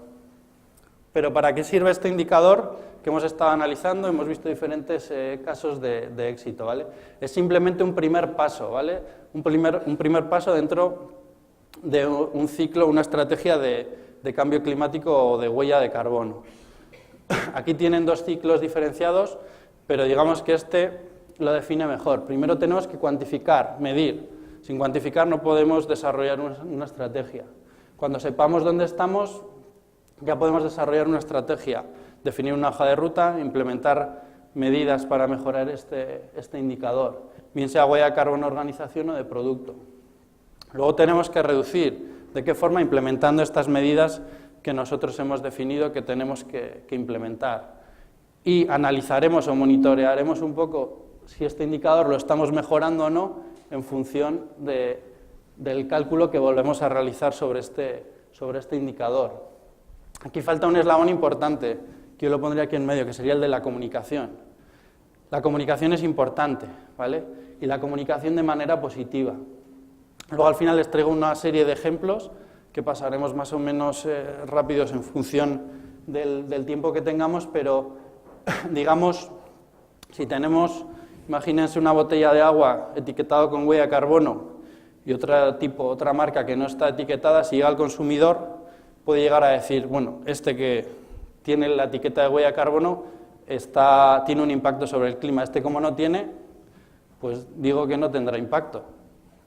Pero ¿para qué sirve este indicador que hemos estado analizando? Hemos visto diferentes casos de éxito, ¿vale? Es simplemente un primer paso, ¿vale? Un primer paso dentro de un ciclo, una estrategia de cambio climático o de huella de carbono. Aquí tienen dos ciclos diferenciados, pero digamos que este lo define mejor. Primero tenemos que cuantificar, medir. Sin cuantificar no podemos desarrollar una estrategia. Cuando sepamos dónde estamos, ya podemos desarrollar una estrategia, definir una hoja de ruta, implementar medidas para mejorar este indicador, bien sea huella de carbono de organización o de producto. Luego tenemos que reducir. ¿De qué forma? Implementando estas medidas que nosotros hemos definido que tenemos que implementar. Y analizaremos o monitorearemos un poco si este indicador lo estamos mejorando o no en función del cálculo que volvemos a realizar sobre este indicador. Aquí falta un eslabón importante, que yo lo pondría aquí en medio, que sería el de la comunicación. La comunicación es importante, ¿vale? Y la comunicación de manera positiva. Luego al final les traigo una serie de ejemplos que pasaremos más o menos rápidos en función del tiempo que tengamos, pero digamos, si tenemos, imagínense una botella de agua etiquetada con huella de carbono y otra marca que no está etiquetada, si llega al consumidor puede llegar a decir, bueno, este que tiene la etiqueta de huella de carbono tiene un impacto sobre el clima, este como no tiene, pues digo que no tendrá impacto,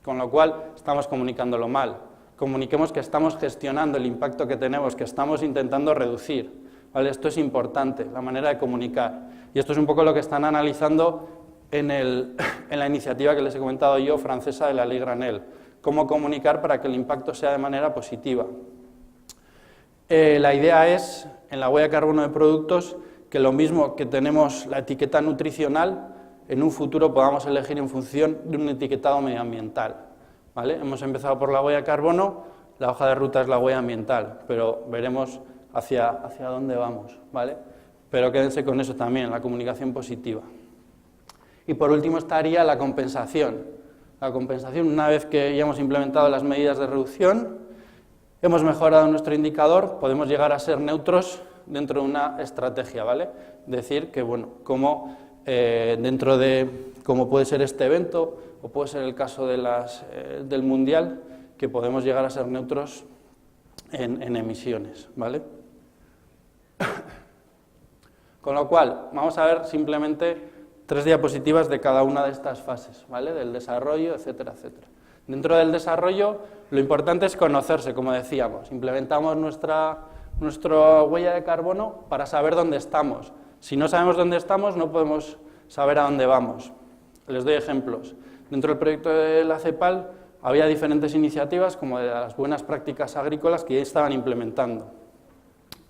con lo cual estamos comunicándolo mal. Comuniquemos que estamos gestionando el impacto que tenemos, que estamos intentando reducir, ¿vale? Esto es importante, la manera de comunicar, y esto es un poco lo que están analizando en la iniciativa que les he comentado yo, francesa, de la Ley Granel, cómo comunicar para que el impacto sea de manera positiva. La idea es, en la huella de carbono de productos, que lo mismo que tenemos la etiqueta nutricional, en un futuro podamos elegir en función de un etiquetado medioambiental, ¿vale? Hemos empezado por la huella de carbono, la hoja de ruta es la huella ambiental, pero veremos hacia dónde vamos, ¿vale? Pero quédense con eso también, la comunicación positiva. Y por último estaría la compensación. La compensación, una vez que ya hemos implementado las medidas de reducción, hemos mejorado nuestro indicador, podemos llegar a ser neutros dentro de una estrategia, ¿vale? Decir que, bueno, como dentro de, como puede ser este evento, o puede ser el caso del Mundial, que podemos llegar a ser neutros en emisiones, ¿vale? Con lo cual, vamos a ver simplemente 3 diapositivas de cada una de estas fases, ¿vale? Del desarrollo, etcétera, etcétera. Dentro del desarrollo, lo importante es conocerse, como decíamos. Implementamos nuestra huella de carbono para saber dónde estamos. Si no sabemos dónde estamos, no podemos saber a dónde vamos. Les doy ejemplos. Dentro del proyecto de la CEPAL había diferentes iniciativas, como de las buenas prácticas agrícolas, que ya estaban implementando.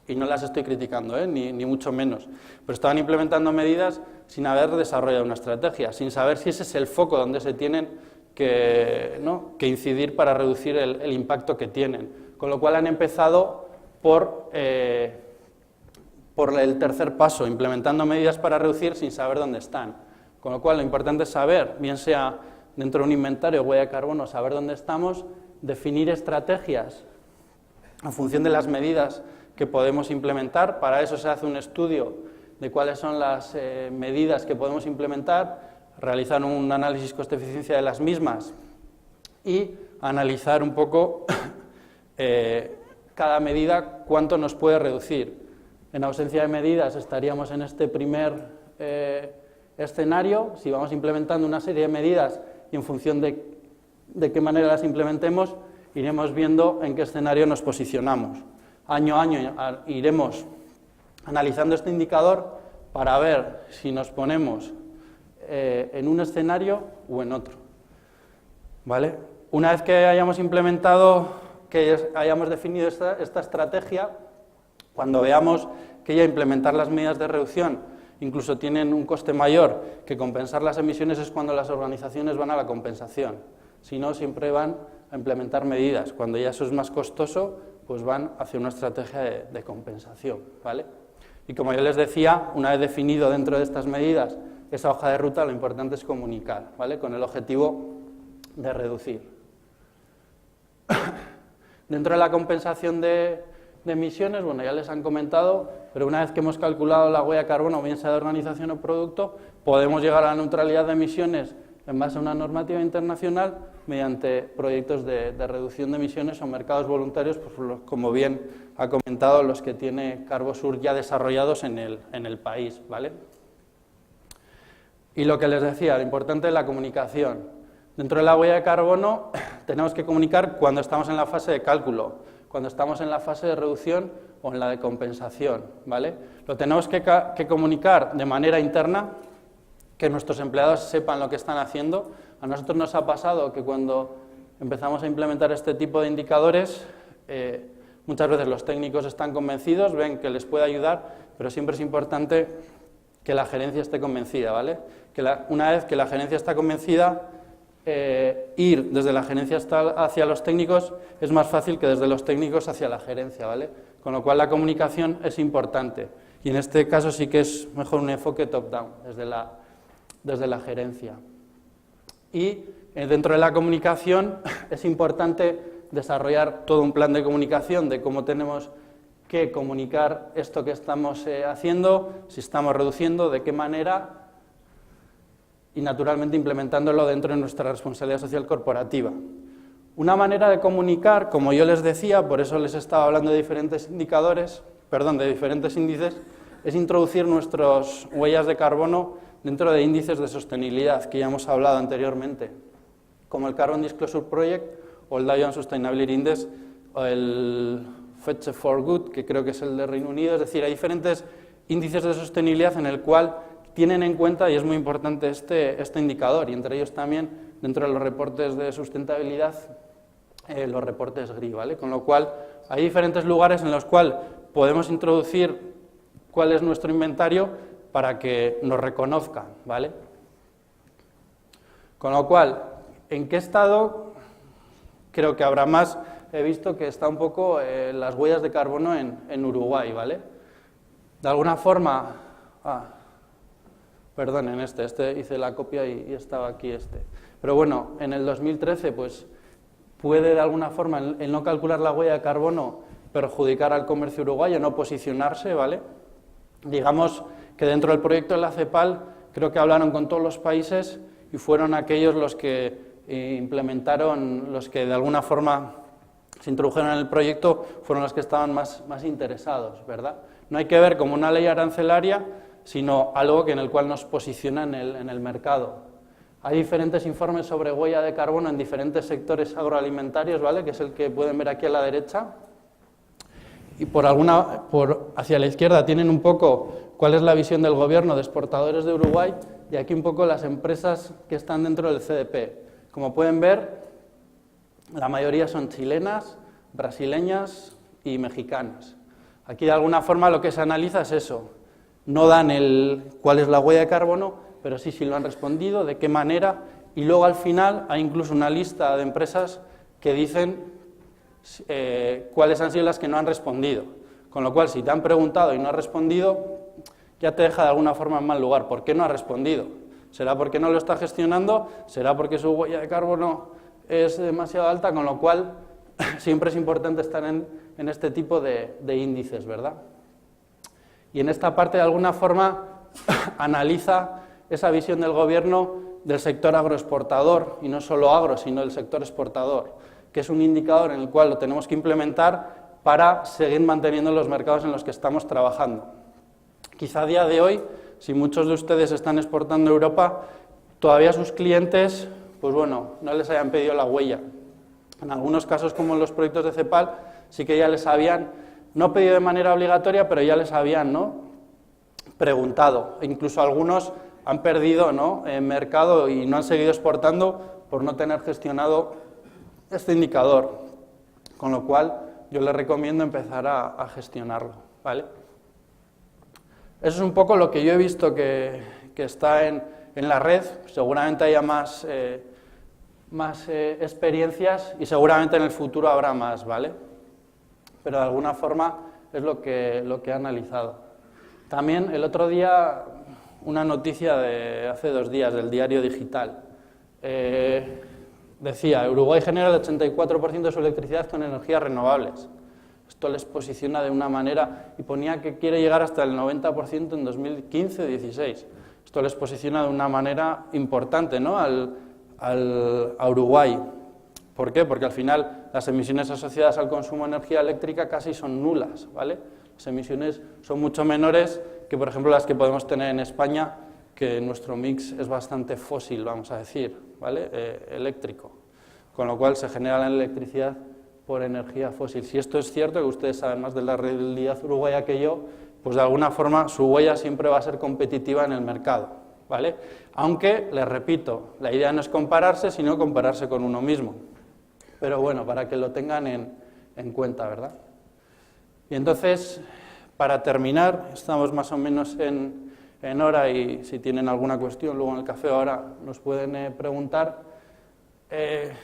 Y no las estoy criticando, ni mucho menos. Pero estaban implementando medidas sin haber desarrollado una estrategia, sin saber si ese es el foco donde se tienen que incidir para reducir el impacto que tienen. Con lo cual han empezado por el tercer paso, implementando medidas para reducir sin saber dónde están. Con lo cual lo importante es saber, bien sea dentro de un inventario de huella de carbono, saber dónde estamos, definir estrategias en función de las medidas que podemos implementar. Para eso se hace un estudio de cuáles son las medidas que podemos implementar, realizar un análisis coste-eficiencia de las mismas y analizar un poco cada medida cuánto nos puede reducir. En ausencia de medidas estaríamos en este primer escenario. Si vamos implementando una serie de medidas y en función de qué manera las implementemos, iremos viendo en qué escenario nos posicionamos. Año a año iremos analizando este indicador para ver si nos ponemos en un escenario o en otro, ¿vale? Una vez que hayamos implementado, que hayamos definido esta estrategia, cuando veamos que ya implementar las medidas de reducción incluso tienen un coste mayor que compensar las emisiones, es cuando las organizaciones van a la compensación. Si no, siempre van a implementar medidas. Cuando ya eso es más costoso, pues van hacia una estrategia de compensación, ¿vale? Y como yo les decía, una vez definido dentro de estas medidas esa hoja de ruta, lo importante es comunicar, ¿vale? Con el objetivo de reducir. Dentro de la compensación de emisiones, bueno, ya les han comentado, pero una vez que hemos calculado la huella de carbono, bien sea de organización o producto, podemos llegar a la neutralidad de emisiones en base a una normativa internacional mediante proyectos de reducción de emisiones o mercados voluntarios, pues, como bien ha comentado, los que tiene Carbosur ya desarrollados en el país, ¿vale? Y lo que les decía, lo importante es la comunicación. Dentro de la huella de carbono tenemos que comunicar cuando estamos en la fase de cálculo, cuando estamos en la fase de reducción o en la de compensación, ¿vale? Lo tenemos que comunicar de manera interna, que nuestros empleados sepan lo que están haciendo. A nosotros nos ha pasado que cuando empezamos a implementar este tipo de indicadores, muchas veces los técnicos están convencidos, ven que les puede ayudar, pero siempre es importante que la gerencia esté convencida, ¿vale? Una vez que la gerencia está convencida, ir desde la gerencia hacia los técnicos es más fácil que desde los técnicos hacia la gerencia, ¿vale? Con lo cual la comunicación es importante y en este caso sí que es mejor un enfoque top-down, desde la gerencia. Y dentro de la comunicación es importante desarrollar todo un plan de comunicación de cómo tenemos que comunicar esto que estamos haciendo, si estamos reduciendo, de qué manera, y naturalmente implementándolo dentro de nuestra responsabilidad social corporativa. Una manera de comunicar, como yo les decía, por eso les estaba hablando de diferentes de diferentes índices, es introducir nuestras huellas de carbono dentro de índices de sostenibilidad, que ya hemos hablado anteriormente, como el Carbon Disclosure Project o el Dow Jones Sustainability Index o el Fetch for Good, que creo que es el de Reino Unido. Es decir, hay diferentes índices de sostenibilidad en el cual tienen en cuenta, y es muy importante este indicador, y entre ellos también, dentro de los reportes de sustentabilidad, los reportes GRI, ¿vale? Con lo cual, hay diferentes lugares en los cuales podemos introducir cuál es nuestro inventario para que nos reconozcan, ¿vale? Con lo cual, ¿en qué estado? Creo que habrá más. He visto que está un poco las huellas de carbono en Uruguay, ¿vale? De alguna forma... Perdonen, este hice la copia y estaba aquí este. Pero bueno, en el 2013, pues, puede de alguna forma el no calcular la huella de carbono perjudicar al comercio uruguayo, no posicionarse, ¿vale? Digamos que dentro del proyecto de la CEPAL creo que hablaron con todos los países y fueron aquellos los que implementaron, los que de alguna forma se introdujeron en el proyecto, fueron los que estaban más interesados, ¿verdad? No hay que ver como una ley arancelaria, sino algo en el cual nos posiciona en el mercado. Hay diferentes informes sobre huella de carbono en diferentes sectores agroalimentarios, ¿vale? Que es el que pueden ver aquí a la derecha. Y hacia la izquierda tienen un poco cuál es la visión del gobierno de exportadores de Uruguay y aquí un poco las empresas que están dentro del CDP. Como pueden ver, la mayoría son chilenas, brasileñas y mexicanas. Aquí de alguna forma lo que se analiza es eso. No dan cuál es la huella de carbono, pero sí si lo han respondido, de qué manera, y luego al final hay incluso una lista de empresas que dicen cuáles han sido las que no han respondido. Con lo cual, si te han preguntado y no has respondido, ya te deja de alguna forma en mal lugar. ¿Por qué no has respondido? ¿Será porque no lo está gestionando? ¿Será porque su huella de carbono es demasiado alta? Con lo cual, siempre es importante estar en este tipo de índices, ¿verdad? Y en esta parte, de alguna forma, analiza esa visión del gobierno del sector agroexportador, y no solo agro, sino del sector exportador, que es un indicador en el cual lo tenemos que implementar para seguir manteniendo los mercados en los que estamos trabajando. Quizá a día de hoy, si muchos de ustedes están exportando a Europa, todavía sus clientes, pues bueno, no les hayan pedido la huella. En algunos casos, como en los proyectos de CEPAL, sí que ya les habían, no pedido de manera obligatoria, pero ya les habían, ¿no?, preguntado. E incluso algunos han perdido, ¿no?, mercado y no han seguido exportando por no tener gestionado este indicador. Con lo cual, yo les recomiendo empezar a gestionarlo, ¿vale? Eso es un poco lo que yo he visto que está en la red. Seguramente haya más experiencias y seguramente en el futuro habrá más, ¿vale? Pero de alguna forma es lo que he analizado. También el otro día, una noticia de hace 2 días del Diario Digital. Decía, Uruguay genera el 84% de su electricidad con energías renovables. Esto les posiciona de una manera, y ponía que quiere llegar hasta el 90% en 2015-16. Esto les posiciona de una manera importante, ¿no?, a Uruguay. ¿Por qué? Porque al final las emisiones asociadas al consumo de energía eléctrica casi son nulas, ¿vale? Las emisiones son mucho menores que, por ejemplo, las que podemos tener en España, que nuestro mix es bastante fósil, vamos a decir, ¿vale? Eléctrico. Con lo cual se genera la electricidad por energía fósil. Si esto es cierto, que ustedes saben más de la realidad uruguaya que yo, pues de alguna forma su huella siempre va a ser competitiva en el mercado, ¿vale? Aunque, les repito, la idea no es compararse, sino compararse con uno mismo. Pero bueno, para que lo tengan en cuenta, ¿verdad? Y entonces, para terminar, estamos más o menos en hora y si tienen alguna cuestión luego en el café ahora nos pueden preguntar.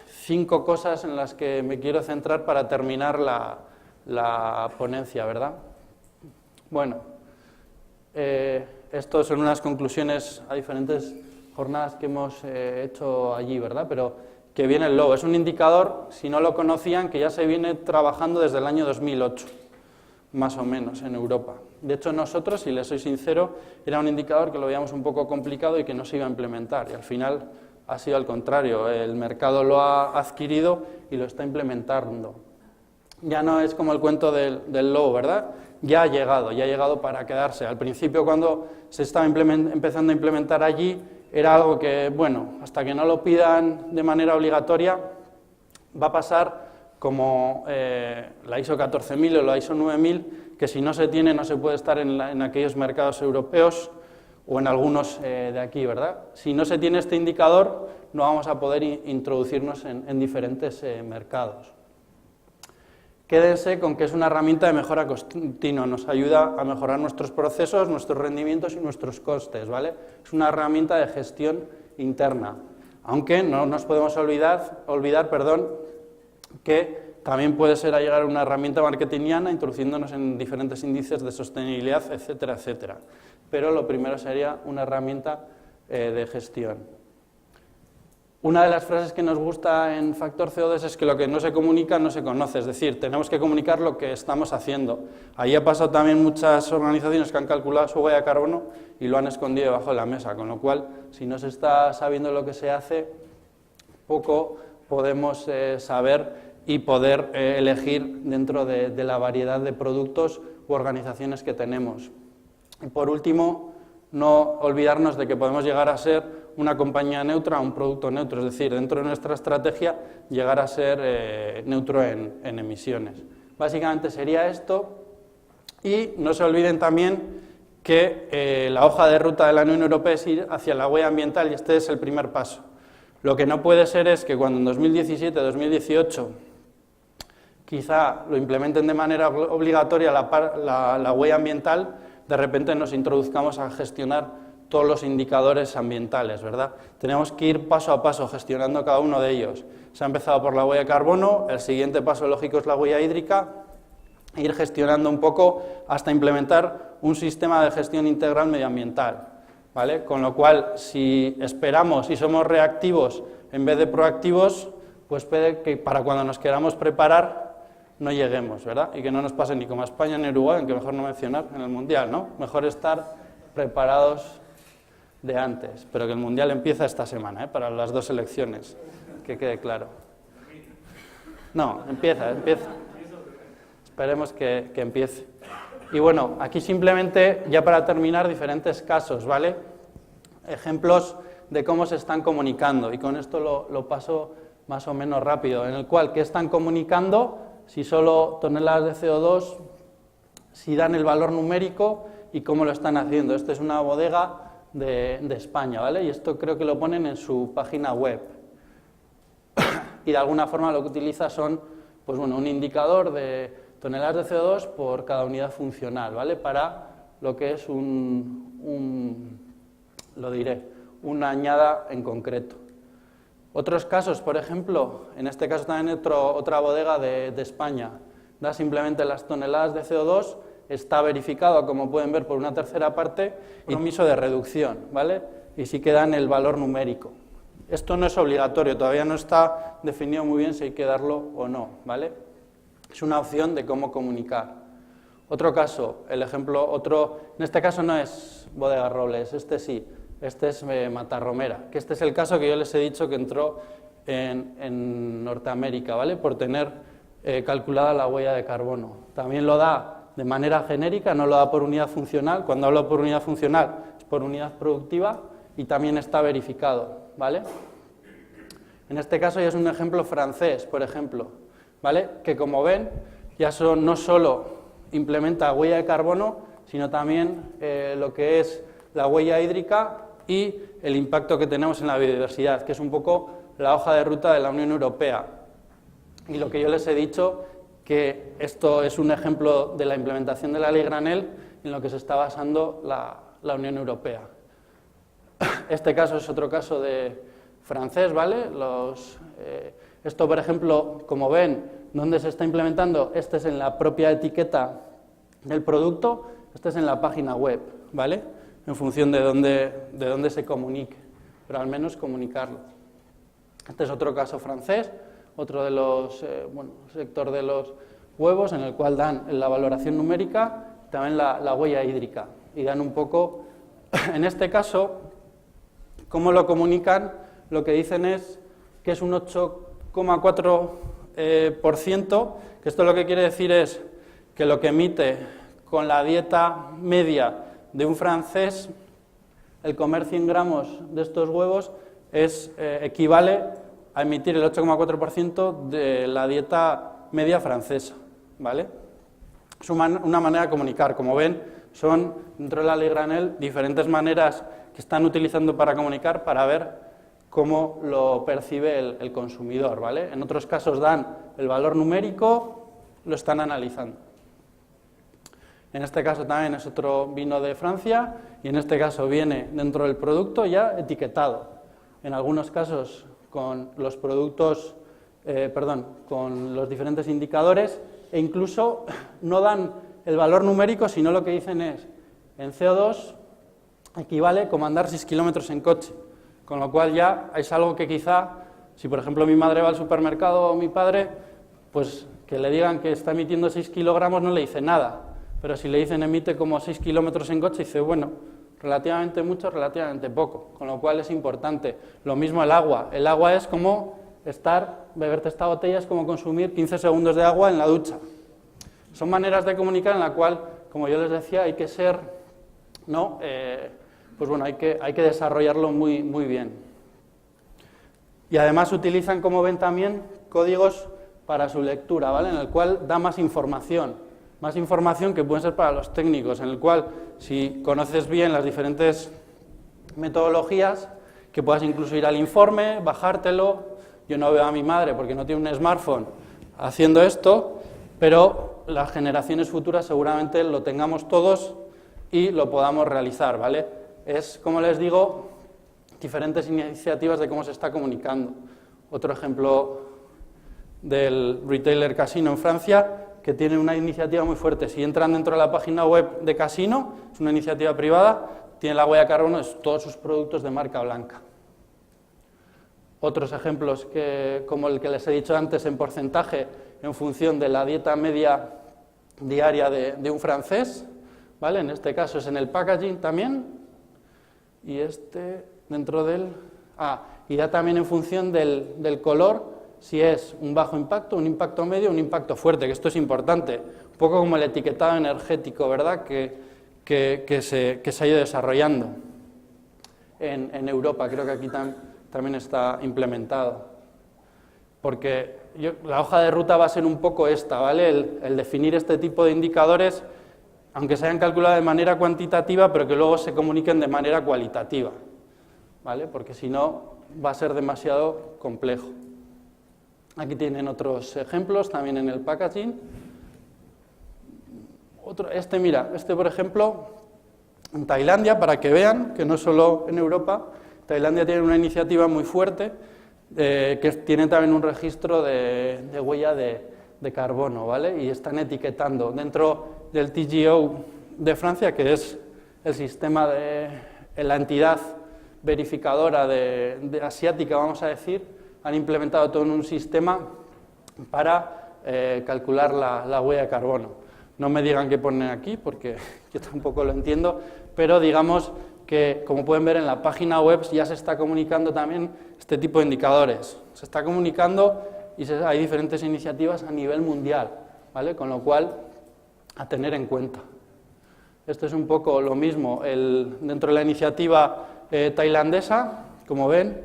5 cosas en las que me quiero centrar para terminar la ponencia, ¿verdad? Bueno, estas son unas conclusiones a diferentes jornadas que hemos hecho allí, ¿verdad? Pero que viene el logo. Es un indicador, si no lo conocían, que ya se viene trabajando desde el año 2008, más o menos, en Europa. De hecho, nosotros, si les soy sincero, era un indicador que lo veíamos un poco complicado y que no se iba a implementar. Y al final ha sido al contrario, el mercado lo ha adquirido y lo está implementando. Ya no es como el cuento del lobo, ¿verdad? Ya ha llegado para quedarse. Al principio, cuando se estaba empezando a implementar allí, era algo que, bueno, hasta que no lo pidan de manera obligatoria, va a pasar como la ISO 14000 o la ISO 9000, que si no se tiene no se puede estar en aquellos mercados europeos o en algunos de aquí, ¿verdad? Si no se tiene este indicador, no vamos a poder introducirnos en diferentes mercados. Quédense con que es una herramienta de mejora continua, nos ayuda a mejorar nuestros procesos, nuestros rendimientos y nuestros costes, ¿vale? Es una herramienta de gestión interna, aunque no nos podemos olvidar, que también puede ser a llegar una herramienta marketingiana introduciéndonos en diferentes índices de sostenibilidad, etcétera, etcétera. Pero lo primero sería una herramienta de gestión. Una de las frases que nos gusta en Factor CO2 es que lo que no se comunica no se conoce, es decir, tenemos que comunicar lo que estamos haciendo. Ahí ha pasado también muchas organizaciones que han calculado su huella de carbono y lo han escondido debajo de la mesa, con lo cual, si no se está sabiendo lo que se hace, poco podemos saber y poder elegir dentro de la variedad de productos u organizaciones que tenemos. Y por último, no olvidarnos de que podemos llegar a ser una compañía neutra, un producto neutro, es decir, dentro de nuestra estrategia llegar a ser neutro en emisiones. Básicamente sería esto, y no se olviden también que la hoja de ruta de la Unión Europea es ir hacia la huella ambiental y este es el primer paso. Lo que no puede ser es que cuando en 2017-2018 quizá lo implementen de manera obligatoria la huella ambiental, de repente nos introduzcamos a gestionar todos los indicadores ambientales, ¿verdad? Tenemos que ir paso a paso gestionando cada uno de ellos. Se ha empezado por la huella de carbono, el siguiente paso lógico es la huella hídrica, e ir gestionando un poco hasta implementar un sistema de gestión integral medioambiental, ¿vale? Con lo cual, si esperamos y somos reactivos en vez de proactivos, pues puede que para cuando nos queramos preparar no lleguemos, ¿verdad? Y que no nos pase ni como a España ni a Uruguay, aunque mejor no mencionar, en el Mundial, ¿no? Mejor estar preparados de antes, pero que el Mundial empieza esta semana, para las 2 selecciones, que quede claro. No, empieza. Esperemos que empiece. Y bueno, aquí simplemente, ya para terminar, diferentes casos, ¿vale? Ejemplos de cómo se están comunicando, y con esto lo paso más o menos rápido, en el cual, ¿qué están comunicando? Si solo toneladas de CO2, si dan el valor numérico y cómo lo están haciendo. Esta es una bodega de España, ¿vale? Y esto creo que lo ponen en su página web. Y de alguna forma lo que utiliza son, pues bueno, un indicador de toneladas de CO2 por cada unidad funcional, ¿vale? Para lo que es una añada en concreto. Otros casos, por ejemplo, en este caso también otra bodega de España, da simplemente las toneladas de CO2, está verificado, como pueden ver, por una tercera parte, y compromiso de reducción, ¿vale? Y sí que dan el valor numérico. Esto no es obligatorio, todavía no está definido muy bien si hay que darlo o no, ¿vale? Es una opción de cómo comunicar. Otro caso, el ejemplo, en este caso no es Bodega Robles, este sí, este es Matarromera, que este es el caso que yo les he dicho que entró en Norteamérica, ¿vale? Por tener calculada la huella de carbono. También lo da de manera genérica, no lo da por unidad funcional. Cuando hablo por unidad funcional es por unidad productiva y también está verificado, ¿vale? En este caso ya es un ejemplo francés, por ejemplo, ¿vale? Que como ven ya no solo implementa huella de carbono, sino también lo que es la huella hídrica y el impacto que tenemos en la biodiversidad, que es un poco la hoja de ruta de la Unión Europea. Y lo que yo les he dicho, que esto es un ejemplo de la implementación de la Ley Granel en lo que se está basando la Unión Europea. Este caso es otro caso de francés, ¿vale? Esto, por ejemplo, como ven, ¿dónde se está implementando? Este es en la propia etiqueta del producto, este es en la página web, ¿vale? En función de dónde se comunique, pero al menos comunicarlo. Este es otro caso francés, otro de los, sector de los huevos, en el cual dan la valoración numérica, también la huella hídrica, y dan un poco, en este caso, cómo lo comunican, lo que dicen es que es un 8,4%, que esto lo que quiere decir es que lo que emite con la dieta media de un francés, el comer 100 gramos de estos huevos equivale a emitir el 8,4% de la dieta media francesa, ¿vale? Es una manera de comunicar. Como ven, son, dentro de la Ley Granel, diferentes maneras que están utilizando para comunicar para ver cómo lo percibe el consumidor, ¿vale? En otros casos dan el valor numérico, lo están analizando. En este caso también es otro vino de Francia y en este caso viene dentro del producto ya etiquetado. En algunos casos con los productos, con los diferentes indicadores e incluso no dan el valor numérico, sino lo que dicen es, en CO2 equivale como andar 6 kilómetros en coche, con lo cual ya es algo que quizá, si por ejemplo mi madre va al supermercado o mi padre, pues que le digan que está emitiendo 6 kilogramos no le dice nada, pero si le dicen emite como 6 kilómetros en coche, dice, bueno, relativamente mucho, relativamente poco, con lo cual es importante. Lo mismo el agua es como beberte esta botella es como consumir 15 segundos de agua en la ducha. Son maneras de comunicar en la cual, como yo les decía, hay que ser, hay que desarrollarlo muy, muy bien. Y además utilizan, como ven también, códigos para su lectura, ¿vale? En el cual da más información que puede ser para los técnicos, en el cual, si conoces bien las diferentes metodologías, que puedas incluso ir al informe, bajártelo. Yo no veo a mi madre porque no tiene un smartphone haciendo esto, pero las generaciones futuras seguramente lo tengamos todos y lo podamos realizar, ¿vale? Es, como les digo, diferentes iniciativas de cómo se está comunicando. Otro ejemplo del retailer Casino en Francia, que tiene una iniciativa muy fuerte. Si entran dentro de la página web de Casino, es una iniciativa privada, tiene la huella de carbono de todos sus productos de marca blanca. Otros ejemplos, como el que les he dicho antes, en porcentaje, en función de la dieta media diaria de un francés, ¿vale? En este caso es en el packaging también, y dentro del... y da también en función del color, si es un bajo impacto, un impacto medio, un impacto fuerte, que esto es importante, un poco como el etiquetado energético, ¿verdad?, que se ha ido desarrollando en Europa, creo que aquí también está implementado. Porque la hoja de ruta va a ser un poco esta, ¿vale?, el definir este tipo de indicadores, aunque se hayan calculado de manera cuantitativa, pero que luego se comuniquen de manera cualitativa, ¿vale?, porque si no va a ser demasiado complejo. Aquí tienen otros ejemplos, también en el packaging. Mira, por ejemplo, en Tailandia, para que vean que no solo en Europa, Tailandia tiene una iniciativa muy fuerte, que tiene también un registro de huella de carbono, ¿vale? Y están etiquetando dentro del TGO de Francia, que es el sistema de la entidad verificadora de asiática, vamos a decir, han implementado todo en un sistema para calcular la huella de carbono. No me digan qué ponen aquí, porque yo tampoco lo entiendo, pero digamos que, como pueden ver en la página web, ya se está comunicando también este tipo de indicadores. Se está comunicando y hay diferentes iniciativas a nivel mundial, ¿vale? Con lo cual, a tener en cuenta. Esto es un poco lo mismo dentro de la iniciativa tailandesa, como ven,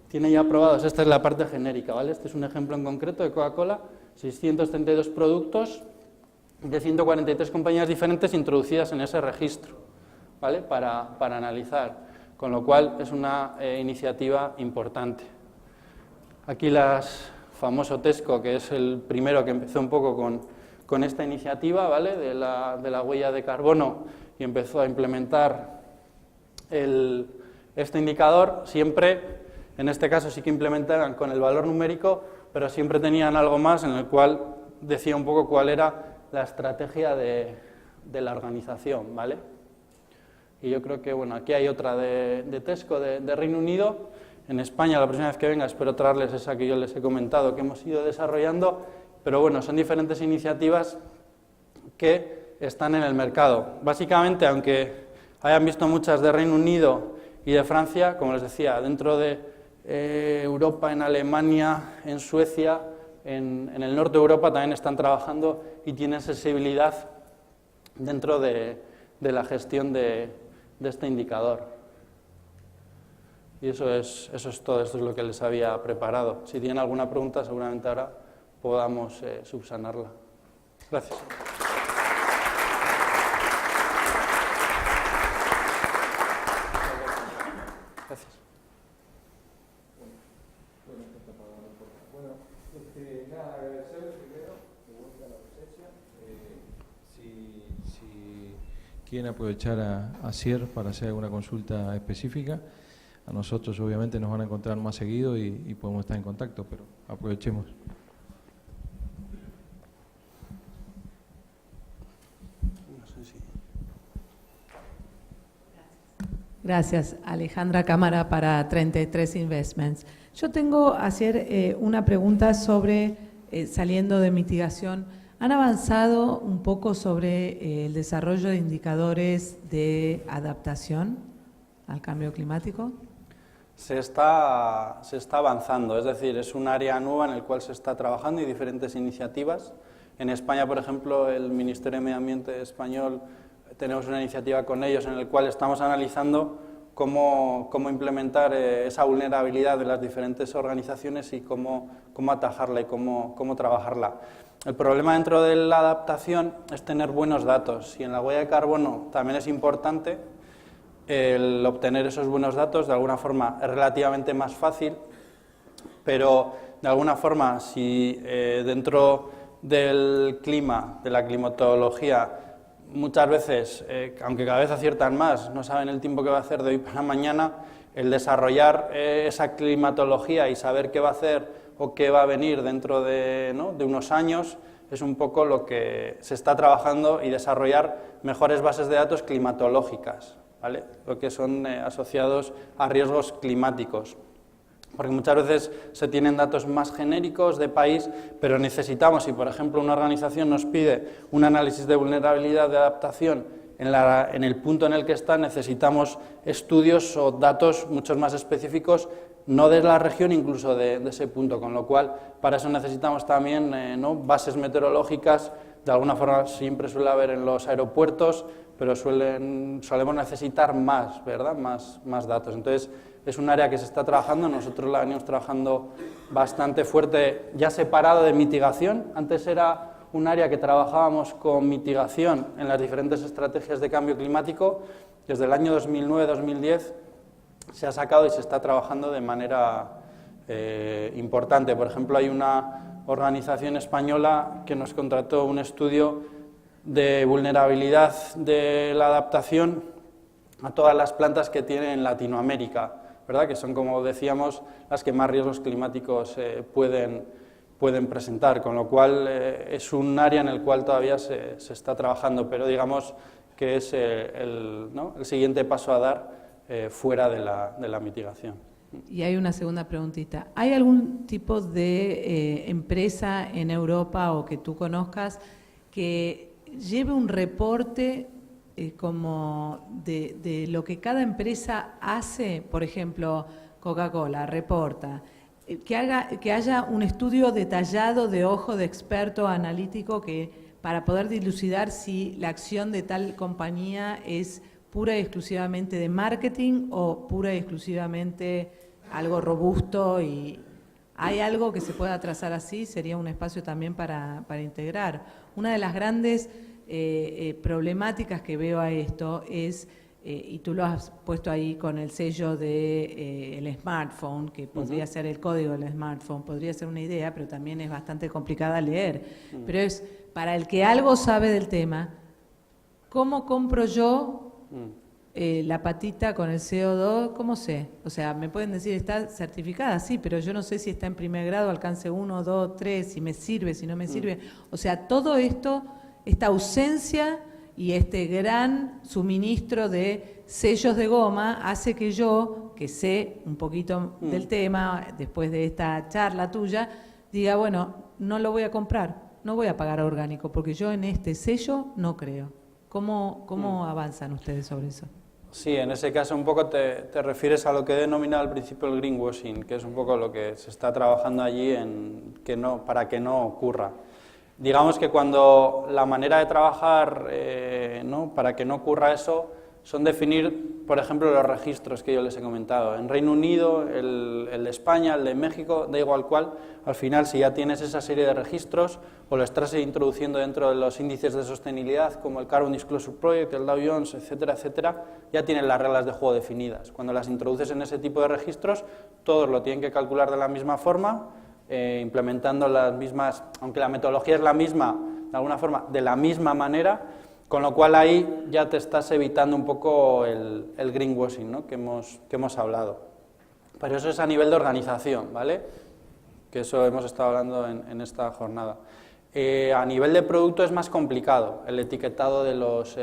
tiene ya aprobados, esta es la parte genérica, ¿vale? Este es un ejemplo en concreto de Coca-Cola, 632 productos de 143 compañías diferentes introducidas en ese registro, ¿vale? Para analizar, con lo cual es una iniciativa importante. Aquí famoso Tesco, que es el primero que empezó un poco con esta iniciativa, ¿vale? de la huella de carbono, y empezó a implementar este indicador. Siempre, en este caso sí que implementaban con el valor numérico, pero siempre tenían algo más en el cual decía un poco cuál era la estrategia de la organización, ¿vale? Y yo creo que, bueno, aquí hay otra de Tesco, de Reino Unido. En España, la próxima vez que venga, espero traerles esa que yo les he comentado, que hemos ido desarrollando, pero bueno, son diferentes iniciativas que están en el mercado. Básicamente, aunque hayan visto muchas de Reino Unido y de Francia, como les decía, dentro de Europa, en Alemania, en Suecia, en el norte de Europa también están trabajando y tienen sensibilidad dentro de la gestión de este indicador. Y eso es todo, esto es lo que les había preparado. Si tienen alguna pregunta, seguramente ahora podamos subsanarla. Gracias. Gracias. Nada, agradecerles primero de vuelta la presencia. Si quieren aprovechar a Asier para hacer alguna consulta específica, a nosotros obviamente nos van a encontrar más seguido y podemos estar en contacto, pero aprovechemos. Gracias, Alejandra Cámara para 33 Investments. Yo tengo hacer una pregunta sobre, saliendo de mitigación, ¿han avanzado un poco sobre el desarrollo de indicadores de adaptación al cambio climático? Se está avanzando, es decir, es un área nueva en el cual se está trabajando y diferentes iniciativas. En España, por ejemplo, el Ministerio de Medio Ambiente español, tenemos una iniciativa con ellos en la cual estamos analizando cómo implementar esa vulnerabilidad de las diferentes organizaciones y cómo atajarla y cómo trabajarla. El problema dentro de la adaptación es tener buenos datos, y en la huella de carbono también es importante el obtener esos buenos datos. De alguna forma es relativamente más fácil, pero de alguna forma si dentro del clima, de la climatología, muchas veces, aunque cada vez aciertan más, no saben el tiempo que va a hacer de hoy para mañana, el desarrollar esa climatología y saber qué va a hacer o qué va a venir dentro de unos años es un poco lo que se está trabajando, y desarrollar mejores bases de datos climatológicas, ¿vale? Lo que son asociados a riesgos climáticos. Porque muchas veces se tienen datos más genéricos de país, pero necesitamos, si por ejemplo una organización nos pide un análisis de vulnerabilidad de adaptación en el punto en el que está, necesitamos estudios o datos mucho más específicos, no de la región, incluso de ese punto, con lo cual para eso necesitamos también bases meteorológicas. De alguna forma siempre suele haber en los aeropuertos, pero solemos necesitar más, ¿verdad? Más datos. Entonces, es un área que se está trabajando, nosotros la venimos trabajando bastante fuerte, ya separado de mitigación. Antes era un área que trabajábamos con mitigación en las diferentes estrategias de cambio climático. Desde el año 2009-2010 se ha sacado y se está trabajando de manera importante. Por ejemplo, hay una organización española que nos contrató un estudio de vulnerabilidad de la adaptación a todas las plantas que tiene en Latinoamérica, ¿verdad? Que son, como decíamos, las que más riesgos climáticos pueden presentar, con lo cual es un área en el cual todavía se está trabajando, pero digamos que es el siguiente paso a dar fuera de la mitigación. Y hay una segunda preguntita. ¿Hay algún tipo de empresa en Europa o que tú conozcas que lleve un reporte como de lo que cada empresa hace? Por ejemplo, Coca-Cola reporta. Que haya un estudio detallado de ojo de experto analítico para poder dilucidar si la acción de tal compañía es pura y exclusivamente de marketing o pura y exclusivamente algo robusto. ¿Y hay algo que se pueda trazar así? Sería un espacio también para integrar. Una de las grandes problemáticas que veo a esto es, y tú lo has puesto ahí con el sello de el smartphone, que podría ser el código del smartphone, podría ser una idea, pero también es bastante complicada leer. Pero es, para el que algo sabe del tema, ¿cómo compro yo la patita con el CO2? ¿Cómo sé? O sea, me pueden decir, está certificada, sí, pero yo no sé si está en primer grado, alcance 1, 2, 3, si me sirve, si no me sirve. O sea, todo esto, esta ausencia y este gran suministro de sellos de goma hace que yo, que sé un poquito del tema, después de esta charla tuya, diga, bueno, no lo voy a comprar, no voy a pagar orgánico, porque yo en este sello no creo. ¿Cómo avanzan ustedes sobre eso? Sí, en ese caso un poco te refieres a lo que he denominado al principio el greenwashing, que es un poco lo que se está trabajando allí para que no ocurra. Digamos que cuando la manera de trabajar para que no ocurra eso son definir, por ejemplo, los registros que yo les he comentado. En Reino Unido, el de España, el de México, da igual cuál, al final si ya tienes esa serie de registros o lo estás introduciendo dentro de los índices de sostenibilidad como el Carbon Disclosure Project, el Dow Jones, etcétera, etcétera, ya tienes las reglas de juego definidas. Cuando las introduces en ese tipo de registros, todos lo tienen que calcular de la misma forma, implementando las mismas, aunque la metodología es la misma, de alguna forma, de la misma manera, con lo cual ahí ya te estás evitando un poco el greenwashing, ¿no? que hemos hablado. Pero eso es a nivel de organización, ¿vale? Que eso hemos estado hablando en esta jornada. A nivel de producto es más complicado el etiquetado de los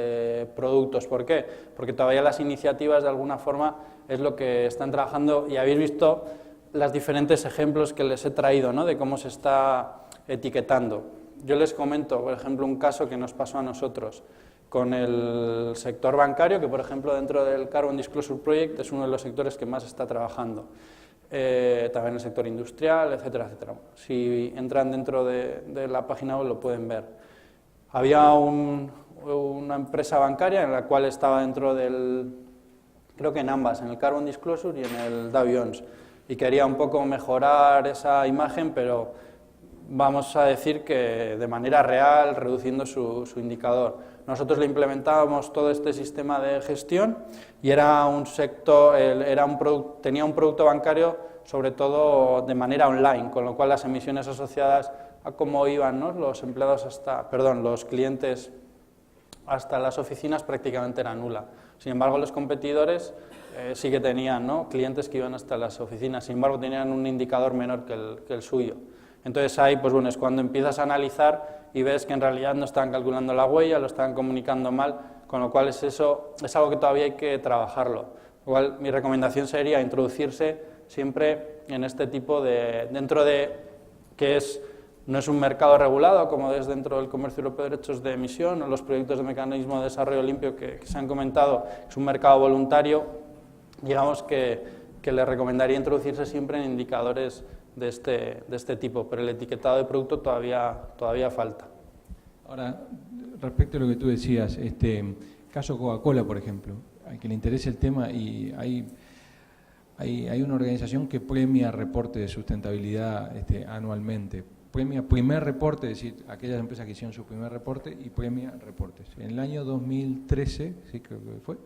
productos. ¿Por qué? Porque todavía las iniciativas de alguna forma es lo que están trabajando y habéis visto los diferentes ejemplos que les he traído, ¿no? De cómo se está etiquetando. Yo les comento, por ejemplo, un caso que nos pasó a nosotros con el sector bancario, que por ejemplo dentro del Carbon Disclosure Project es uno de los sectores que más está trabajando. También el sector industrial, etcétera, etcétera. Si entran dentro de la página web lo pueden ver. Había una empresa bancaria en la cual estaba dentro del, creo que en ambas, en el Carbon Disclosure y en el Dow Jones, y quería un poco mejorar esa imagen, pero vamos a decir que de manera real, reduciendo su indicador. Nosotros le implementábamos todo este sistema de gestión y era un sector, tenía un producto bancario sobre todo de manera online, con lo cual las emisiones asociadas a cómo iban, ¿no? los clientes hasta las oficinas prácticamente era nula. Sin embargo, los competidores sí que tenían, ¿no? clientes que iban hasta las oficinas, sin embargo tenían un indicador menor que el suyo. Entonces ahí pues bueno, es cuando empiezas a analizar y ves que en realidad no estaban calculando la huella, lo estaban comunicando mal, con lo cual es algo que todavía hay que trabajarlo. Igual mi recomendación sería introducirse siempre en este tipo dentro de que no es un mercado regulado como es dentro del comercio europeo de derechos de emisión o los proyectos de mecanismo de desarrollo limpio que se han comentado, es un mercado voluntario, digamos que le recomendaría introducirse siempre en indicadores de este tipo, pero el etiquetado de producto todavía falta. Ahora, respecto a lo que tú decías, caso Coca-Cola, por ejemplo, a quien le interese el tema, y hay una organización que premia reporte de sustentabilidad anualmente. Premia primer reporte, es decir, aquellas empresas que hicieron su primer reporte, y premia reportes. En el año 2013, sí creo que fue,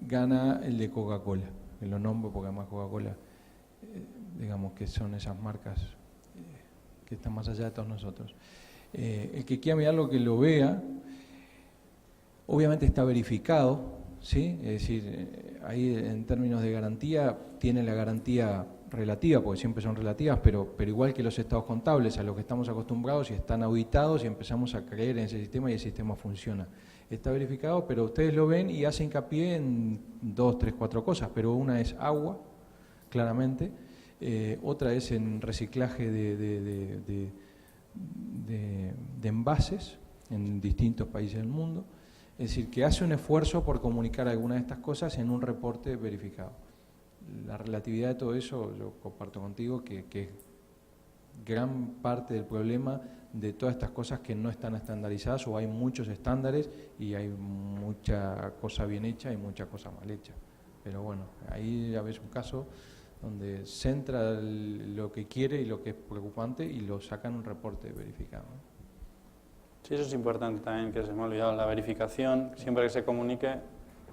gana el de Coca-Cola, que lo nombro porque además Coca-Cola, digamos que son esas marcas que están más allá de todos nosotros. El que quiera mirarlo, que lo vea, obviamente está verificado, ¿sí? Es decir, ahí en términos de garantía, tiene la garantía relativa, porque siempre son relativas, pero igual que los estados contables a los que estamos acostumbrados y están auditados y empezamos a creer en ese sistema y el sistema funciona. Está verificado, pero ustedes lo ven y hacen hincapié en 2, 3, 4 cosas, pero una es agua, claramente, otra es en reciclaje de envases en distintos países del mundo, es decir, que hace un esfuerzo por comunicar algunas de estas cosas en un reporte verificado. La relatividad de todo eso, yo comparto contigo que es gran parte del problema de todas estas cosas que no están estandarizadas, o hay muchos estándares y hay mucha cosa bien hecha y mucha cosa mal hecha. Pero bueno, ahí ya ves un caso donde centra lo que quiere y lo que es preocupante y lo saca en un reporte verificado. Sí, eso es importante también, que se me ha olvidado la verificación, siempre que se comunique,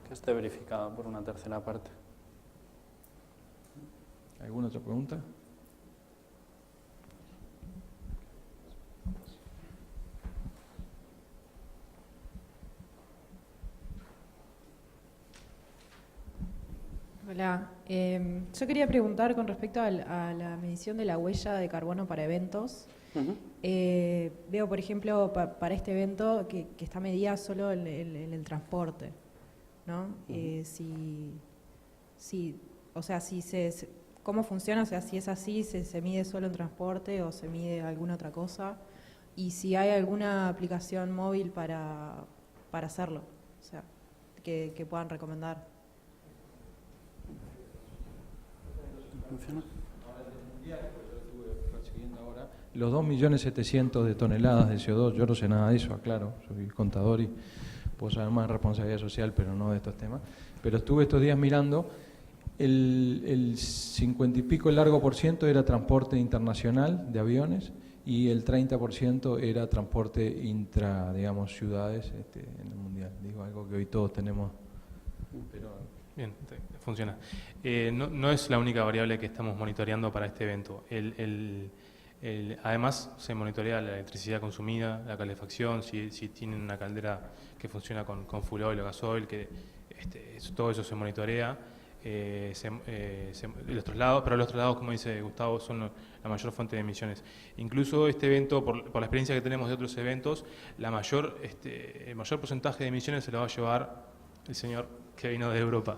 que esté verificado por una tercera parte. ¿Alguna otra pregunta? Hola, yo quería preguntar con respecto a la medición de la huella de carbono para eventos. Veo, por ejemplo, para este evento que está medida solo en el transporte, ¿no? ¿Cómo funciona? O sea, si es así, ¿se mide solo en transporte o se mide alguna otra cosa? Y si hay alguna aplicación móvil para hacerlo, o sea, que puedan recomendar. ¿Funciona? Los 2.700.000 de toneladas de CO2, yo no sé nada de eso, aclaro, soy contador y puedo saber más de responsabilidad social, pero no de estos temas. Pero estuve estos días mirando, el 50 y pico largo por ciento era transporte internacional de aviones y el 30% era transporte intra, digamos, ciudades en el mundial. Digo algo que hoy todos tenemos, pero... Bien, funciona. No es la única variable que estamos monitoreando para este evento. Además, se monitorea la electricidad consumida, la calefacción, si tienen una caldera que funciona con full oil o gasoil, todo eso se monitorea. Los traslados, pero los traslados, como dice Gustavo, son la mayor fuente de emisiones. Incluso este evento, por la experiencia que tenemos de otros eventos, el mayor porcentaje de emisiones se lo va a llevar el señor que vino de Europa.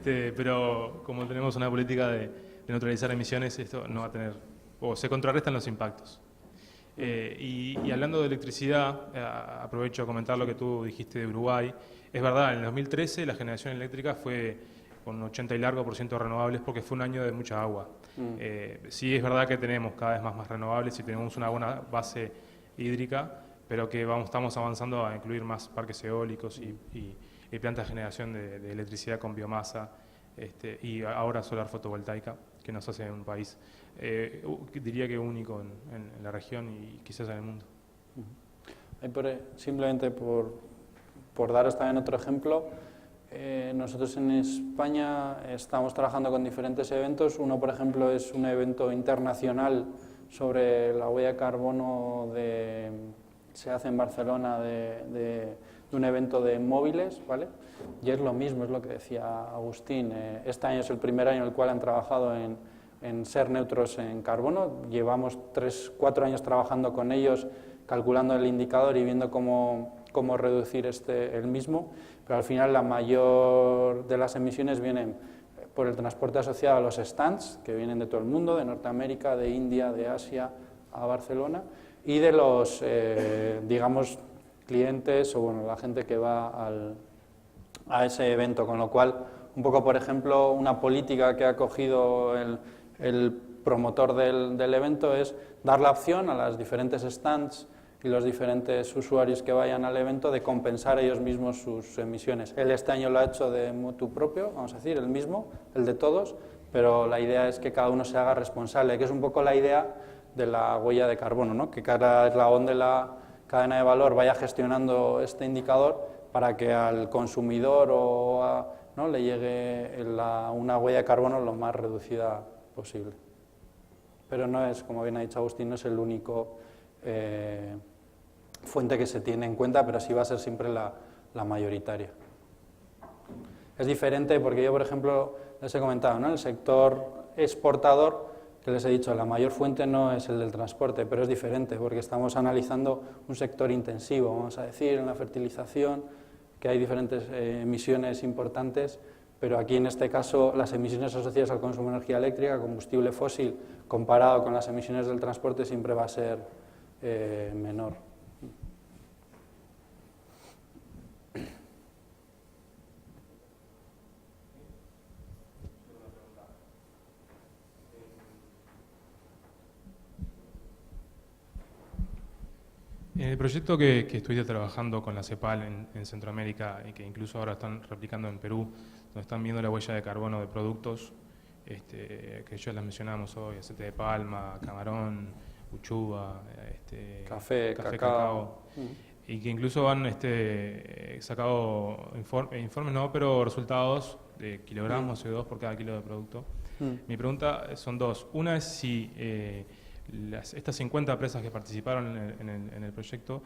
Pero como tenemos una política de neutralizar emisiones, esto no va a tener, o se contrarrestan los impactos. Y hablando de electricidad, aprovecho a comentar lo que tú dijiste de Uruguay. Es verdad, en el 2013 la generación eléctrica fue con 80 y largo por ciento renovables porque fue un año de mucha agua. Sí es verdad que tenemos cada vez más renovables y tenemos una buena base hídrica, pero que estamos avanzando a incluir más parques eólicos y plantas de generación de electricidad con biomasa y ahora solar fotovoltaica, que nos hace un país, diría que único en la región y quizás en el mundo. Simplemente por daros también otro ejemplo, nosotros en España estamos trabajando con diferentes eventos. Uno, por ejemplo, es un evento internacional sobre la huella de carbono se hace en Barcelona de un evento de móviles, ¿vale? Y es lo mismo, es lo que decía Agustín. Este año es el primer año en el cual han trabajado en ser neutros en carbono. Llevamos 3-4 años trabajando con ellos, calculando el indicador y viendo cómo reducir el mismo, pero al final la mayor de las emisiones vienen por el transporte asociado a los stands, que vienen de todo el mundo, de Norteamérica, de India, de Asia, a Barcelona, y de los, digamos, clientes o la gente que va a ese evento, con lo cual, un poco, por ejemplo, una política que ha cogido el promotor del evento es dar la opción a las diferentes stands y los diferentes usuarios que vayan al evento de compensar ellos mismos sus emisiones. Él este año lo ha hecho de motu propio, vamos a decir, el mismo, el de todos, pero la idea es que cada uno se haga responsable, que es un poco la idea de la huella de carbono, ¿no? Que cada eslabón de la cadena de valor vaya gestionando este indicador para que al consumidor ¿no? le llegue una huella de carbono lo más reducida posible. Pero no es, como bien ha dicho Agustín, no es el único fuente que se tiene en cuenta, pero sí va a ser siempre la mayoritaria. Es diferente porque yo, por ejemplo, les he comentado, ¿no? El sector exportador, que les he dicho, la mayor fuente no es el del transporte, pero es diferente porque estamos analizando un sector intensivo, vamos a decir, en la fertilización, que hay diferentes emisiones importantes, pero aquí en este caso las emisiones asociadas al consumo de energía eléctrica, combustible fósil, comparado con las emisiones del transporte, siempre va a ser menor. En el proyecto que estoy trabajando con la CEPAL en Centroamérica y que incluso ahora están replicando en Perú, donde están viendo la huella de carbono de productos que ya las mencionamos hoy, aceite de palma, camarón, uchuva, café, cacao. Y que incluso han sacado informes, no, pero resultados de kilogramos de CO2 por cada kilo de producto. Mi pregunta son dos. Una es si estas 50 empresas que participaron en el proyecto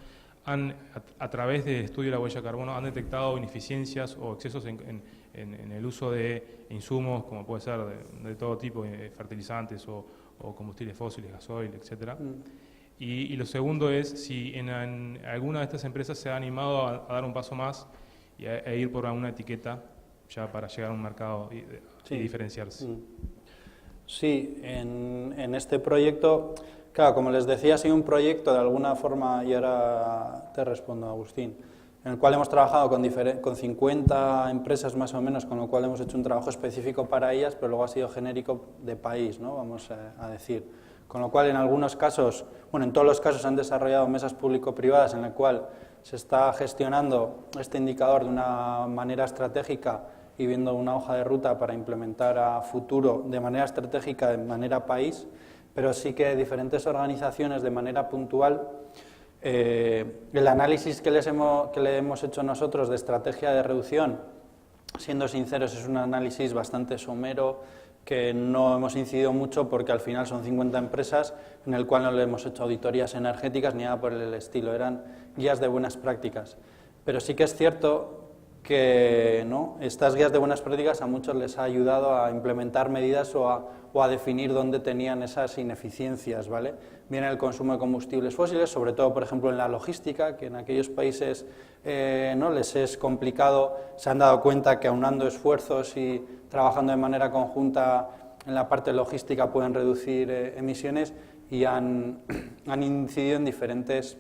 a través del estudio de la huella de carbono, han detectado ineficiencias o excesos en el uso de insumos, como puede ser de todo tipo, fertilizantes o combustibles fósiles, gasoil, etcétera. Y lo segundo es si en alguna de estas empresas se ha animado a dar un paso más e ir por una etiqueta ya para llegar a un mercado y diferenciarse. Sí, en este proyecto, claro, como les decía, ha sido un proyecto de alguna forma, y ahora te respondo, Agustín, en el cual hemos trabajado con 50 empresas más o menos, con lo cual hemos hecho un trabajo específico para ellas, pero luego ha sido genérico de país, ¿no? Vamos a decir. Con lo cual, en algunos casos, bueno, en todos los casos se han desarrollado mesas público-privadas en la cual se está gestionando este indicador de una manera estratégica y viendo una hoja de ruta para implementar a futuro de manera estratégica, de manera país, pero sí que diferentes organizaciones de manera puntual. El análisis que le hemos hecho nosotros de estrategia de reducción, siendo sinceros, es un análisis bastante somero, que no hemos incidido mucho porque al final son 50 empresas en el cual no le hemos hecho auditorías energéticas ni nada por el estilo, eran guías de buenas prácticas. Pero sí que es cierto que estas guías de buenas prácticas a muchos les ha ayudado a implementar medidas o a definir dónde tenían esas ineficiencias, ¿vale? Bien en el consumo de combustibles fósiles, sobre todo, por ejemplo, en la logística, que en aquellos países les es complicado, se han dado cuenta que aunando esfuerzos y trabajando de manera conjunta en la parte logística pueden reducir emisiones y han incidido en diferentes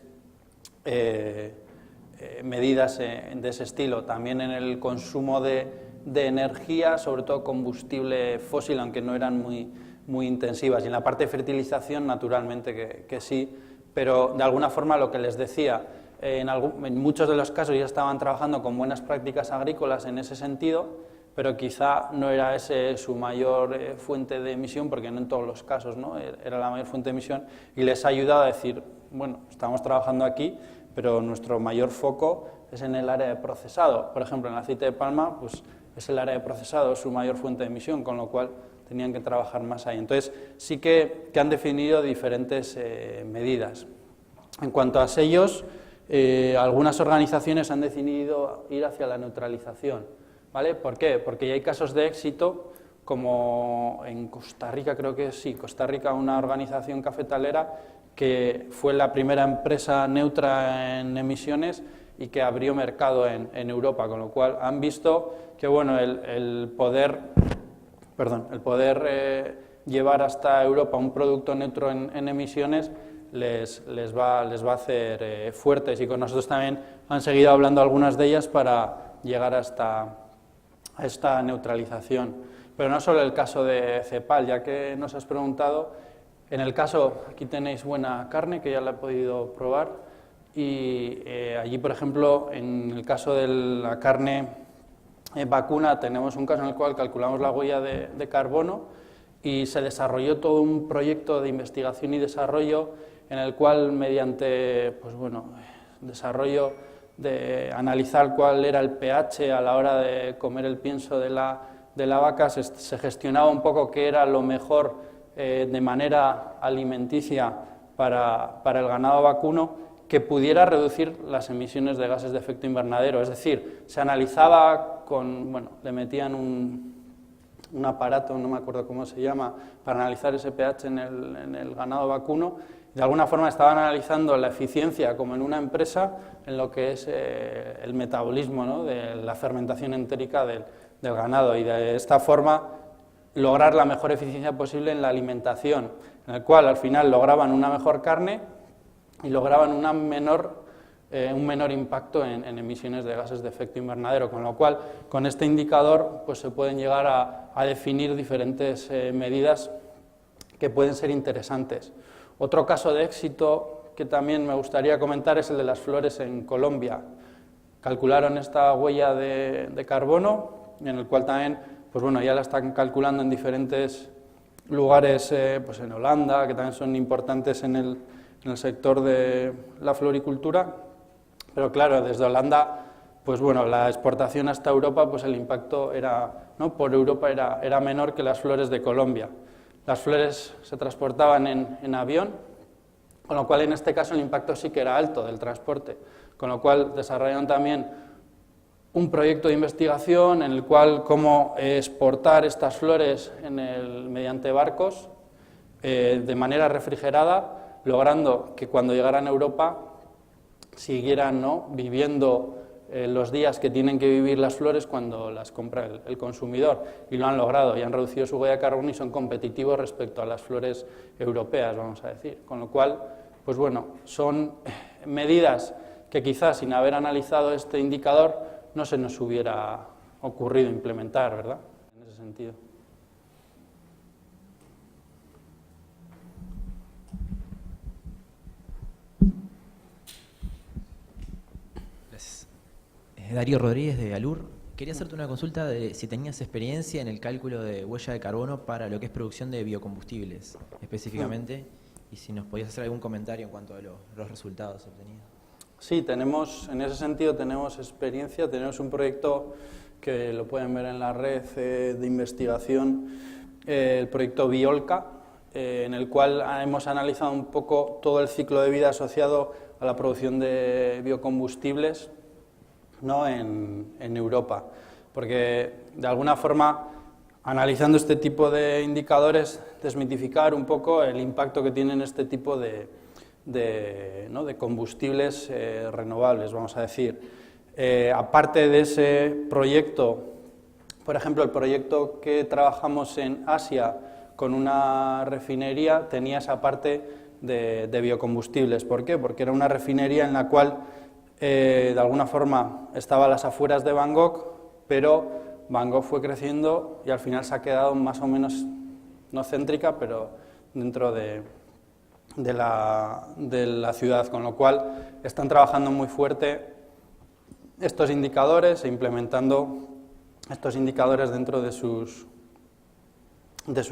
medidas de ese estilo. También en el consumo de energía, sobre todo combustible fósil, aunque no eran muy intensivas. Y en la parte de fertilización, naturalmente que sí, pero de alguna forma lo que les decía, en muchos de los casos ya estaban trabajando con buenas prácticas agrícolas en ese sentido, pero quizá no era ese su mayor fuente de emisión, porque no en todos los casos, ¿no? Era la mayor fuente de emisión, y les ha ayudado a decir, bueno, estamos trabajando aquí, pero nuestro mayor foco es en el área de procesado. Por ejemplo, en el aceite de palma, pues es el área de procesado, es su mayor fuente de emisión, con lo cual tenían que trabajar más ahí. Entonces, sí que han definido diferentes medidas. En cuanto a sellos, algunas organizaciones han decidido ir hacia la neutralización, ¿vale? ¿Por qué? Porque ya hay casos de éxito, como en Costa Rica, creo que sí, Costa Rica, una organización cafetalera que fue la primera empresa neutra en emisiones y que abrió mercado en Europa, con lo cual han visto que bueno, el poder llevar hasta Europa un producto neutro en emisiones les va a hacer fuertes, y con nosotros también han seguido hablando algunas de ellas para llegar a esta neutralización. Pero no solo el caso de CEPAL, ya que nos has preguntado. En el caso, aquí tenéis buena carne, que ya la he podido probar, y allí, por ejemplo, en el caso de la carne vacuna, tenemos un caso en el cual calculamos la huella de carbono y se desarrolló todo un proyecto de investigación y desarrollo en el cual, mediante desarrollo de analizar cuál era el pH a la hora de comer el pienso de la vaca, se gestionaba un poco qué era lo mejor de manera alimenticia para el ganado vacuno, que pudiera reducir las emisiones de gases de efecto invernadero. Es decir, se analizaba le metían un aparato, no me acuerdo cómo se llama, para analizar ese pH en el ganado vacuno. De alguna forma estaban analizando la eficiencia, como en una empresa, en lo que es el metabolismo, ¿no?, de la fermentación entérica del ganado, y de esta forma lograr la mejor eficiencia posible en la alimentación, en el cual al final lograban una mejor carne y lograban un menor impacto en emisiones de gases de efecto invernadero, con lo cual con este indicador pues se pueden llegar a definir diferentes medidas que pueden ser interesantes. Otro caso de éxito que también me gustaría comentar es el de las flores en Colombia. Calcularon esta huella de carbono, en el cual también ya la están calculando en diferentes lugares, en Holanda, que también son importantes en el sector de la floricultura, pero claro, desde Holanda, la exportación hasta Europa, el impacto por Europa era menor que las flores de Colombia. Las flores se transportaban en avión, con lo cual en este caso el impacto sí que era alto del transporte, con lo cual desarrollaron también un proyecto de investigación en el cual cómo exportar estas flores mediante barcos de manera refrigerada, logrando que cuando llegaran a Europa siguieran viviendo los días que tienen que vivir las flores cuando las compra el consumidor, y lo han logrado, y han reducido su huella de carbono y son competitivos respecto a las flores europeas, vamos a decir. Con lo cual, son medidas que quizás sin haber analizado este indicador no se nos hubiera ocurrido implementar, ¿verdad?, en ese sentido. Darío Rodríguez de Alur. Quería hacerte una consulta de si tenías experiencia en el cálculo de huella de carbono para lo que es producción de biocombustibles específicamente, y si nos podías hacer algún comentario en cuanto a los resultados obtenidos. Sí, en ese sentido tenemos experiencia, tenemos un proyecto que lo pueden ver en la red de investigación, el proyecto Biolca, en el cual hemos analizado un poco todo el ciclo de vida asociado a la producción de biocombustibles, en Europa, porque de alguna forma, analizando este tipo de indicadores, desmitificar un poco el impacto que tienen este tipo de combustibles renovables, vamos a decir. Aparte de ese proyecto, por ejemplo, el proyecto que trabajamos en Asia con una refinería tenía esa parte de biocombustibles. ¿Por qué? Porque era una refinería en la cual de alguna forma estaba a las afueras de Bangkok, pero Bangkok fue creciendo y al final se ha quedado más o menos, no céntrica, pero dentro de la ciudad, con lo cual están trabajando muy fuerte estos indicadores e implementando estos indicadores dentro de sus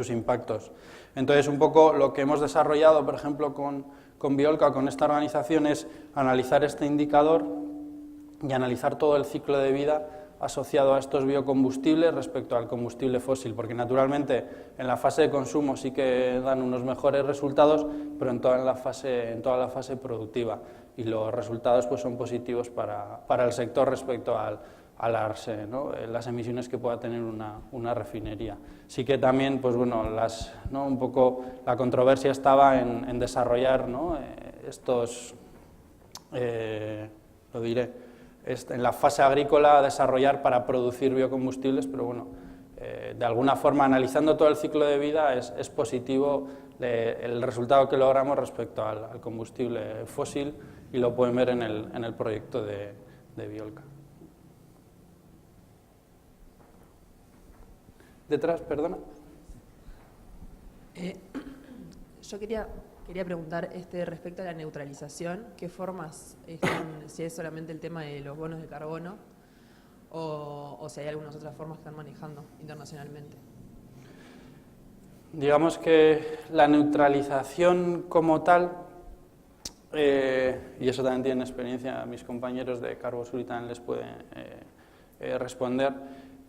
impactos. Entonces, un poco lo que hemos desarrollado, por ejemplo, con Biolca, con esta organización, es analizar este indicador y analizar todo el ciclo de vida asociado a estos biocombustibles respecto al combustible fósil, porque naturalmente en la fase de consumo sí que dan unos mejores resultados, pero en toda la fase productiva, y los resultados son positivos para el sector respecto a las emisiones que pueda tener una refinería. Sí que también, un poco la controversia estaba en desarrollar estos, en la fase agrícola, desarrollar para producir biocombustibles, pero de alguna forma, analizando todo el ciclo de vida, es positivo el resultado que logramos respecto al combustible fósil, y lo pueden ver en el proyecto de Biolca. Detrás, perdona. Yo quería preguntar respecto a la neutralización, ¿qué formas están, si es solamente el tema de los bonos de carbono o si hay algunas otras formas que están manejando internacionalmente? Digamos que la neutralización como tal, y eso también tienen experiencia mis compañeros de Carbosur y también les pueden responder,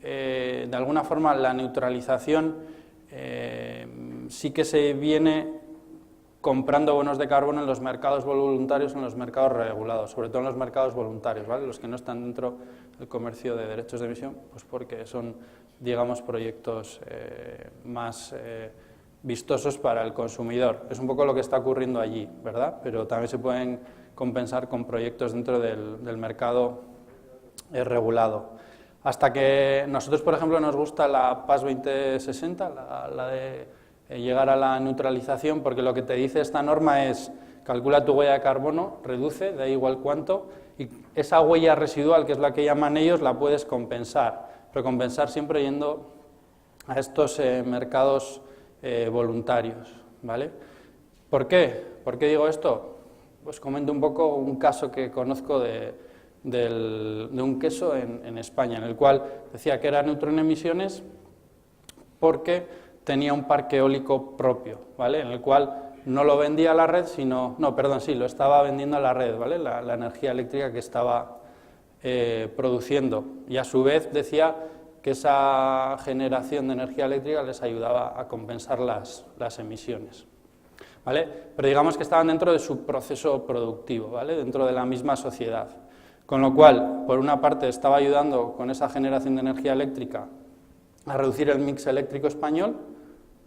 de alguna forma la neutralización sí que se viene comprando bonos de carbono en los mercados voluntarios, en los mercados regulados, sobre todo en los mercados voluntarios, ¿vale? Los que no están dentro del comercio de derechos de emisión, pues porque son, digamos, proyectos más vistosos para el consumidor. Es un poco lo que está ocurriendo allí, ¿verdad? Pero también se pueden compensar con proyectos dentro del mercado regulado. Hasta que nosotros, por ejemplo, nos gusta la PAS 2060, la de llegar a la neutralización, porque lo que te dice esta norma es calcula tu huella de carbono, reduce, da igual cuánto, y esa huella residual, que es la que llaman ellos, la puedes compensar, pero compensar siempre yendo a estos mercados voluntarios, ¿vale? ¿Por qué? ¿Por qué digo esto? Pues comento un poco un caso que conozco de un queso en España, en el cual decía que era neutro en emisiones porque tenía un parque eólico propio, ¿vale? En el cual no lo vendía a la red, sino, no, perdón, sí, lo estaba vendiendo a la red, ¿vale? La energía eléctrica que estaba produciendo. Y a su vez decía que esa generación de energía eléctrica les ayudaba a compensar las emisiones, ¿vale? Pero digamos que estaban dentro de su proceso productivo, ¿vale? Dentro de la misma sociedad. Con lo cual, por una parte, estaba ayudando con esa generación de energía eléctrica a reducir el mix eléctrico español,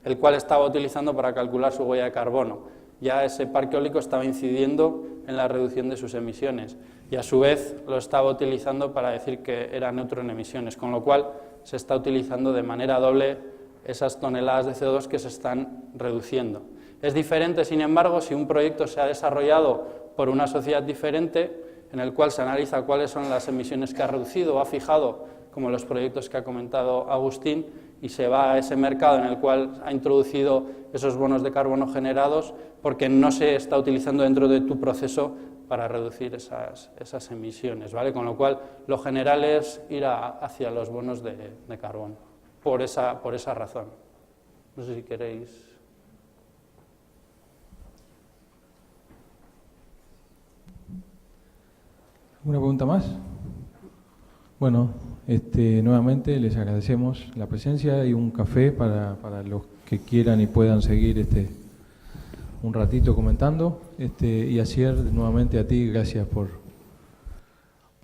el cual estaba utilizando para calcular su huella de carbono. Ya ese parque eólico estaba incidiendo en la reducción de sus emisiones y a su vez lo estaba utilizando para decir que era neutro en emisiones, con lo cual se está utilizando de manera doble esas toneladas de CO2 que se están reduciendo. Es diferente, sin embargo, si un proyecto se ha desarrollado por una sociedad diferente, en el cual se analiza cuáles son las emisiones que ha reducido o ha fijado, como los proyectos que ha comentado Agustín, y se va a ese mercado en el cual ha introducido esos bonos de carbono generados porque no se está utilizando dentro de tu proceso para reducir esas emisiones, ¿vale? Con lo cual, lo general es ir hacia los bonos de carbono, por esa razón. No sé si queréis... ¿Alguna pregunta más? Bueno, nuevamente les agradecemos la presencia y un café para los que quieran y puedan seguir un ratito comentando. Y Asier, nuevamente a ti, gracias por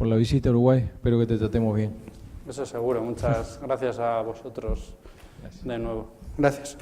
la visita a Uruguay. Espero que te tratemos bien. Eso seguro. Muchas gracias a vosotros de nuevo. Gracias.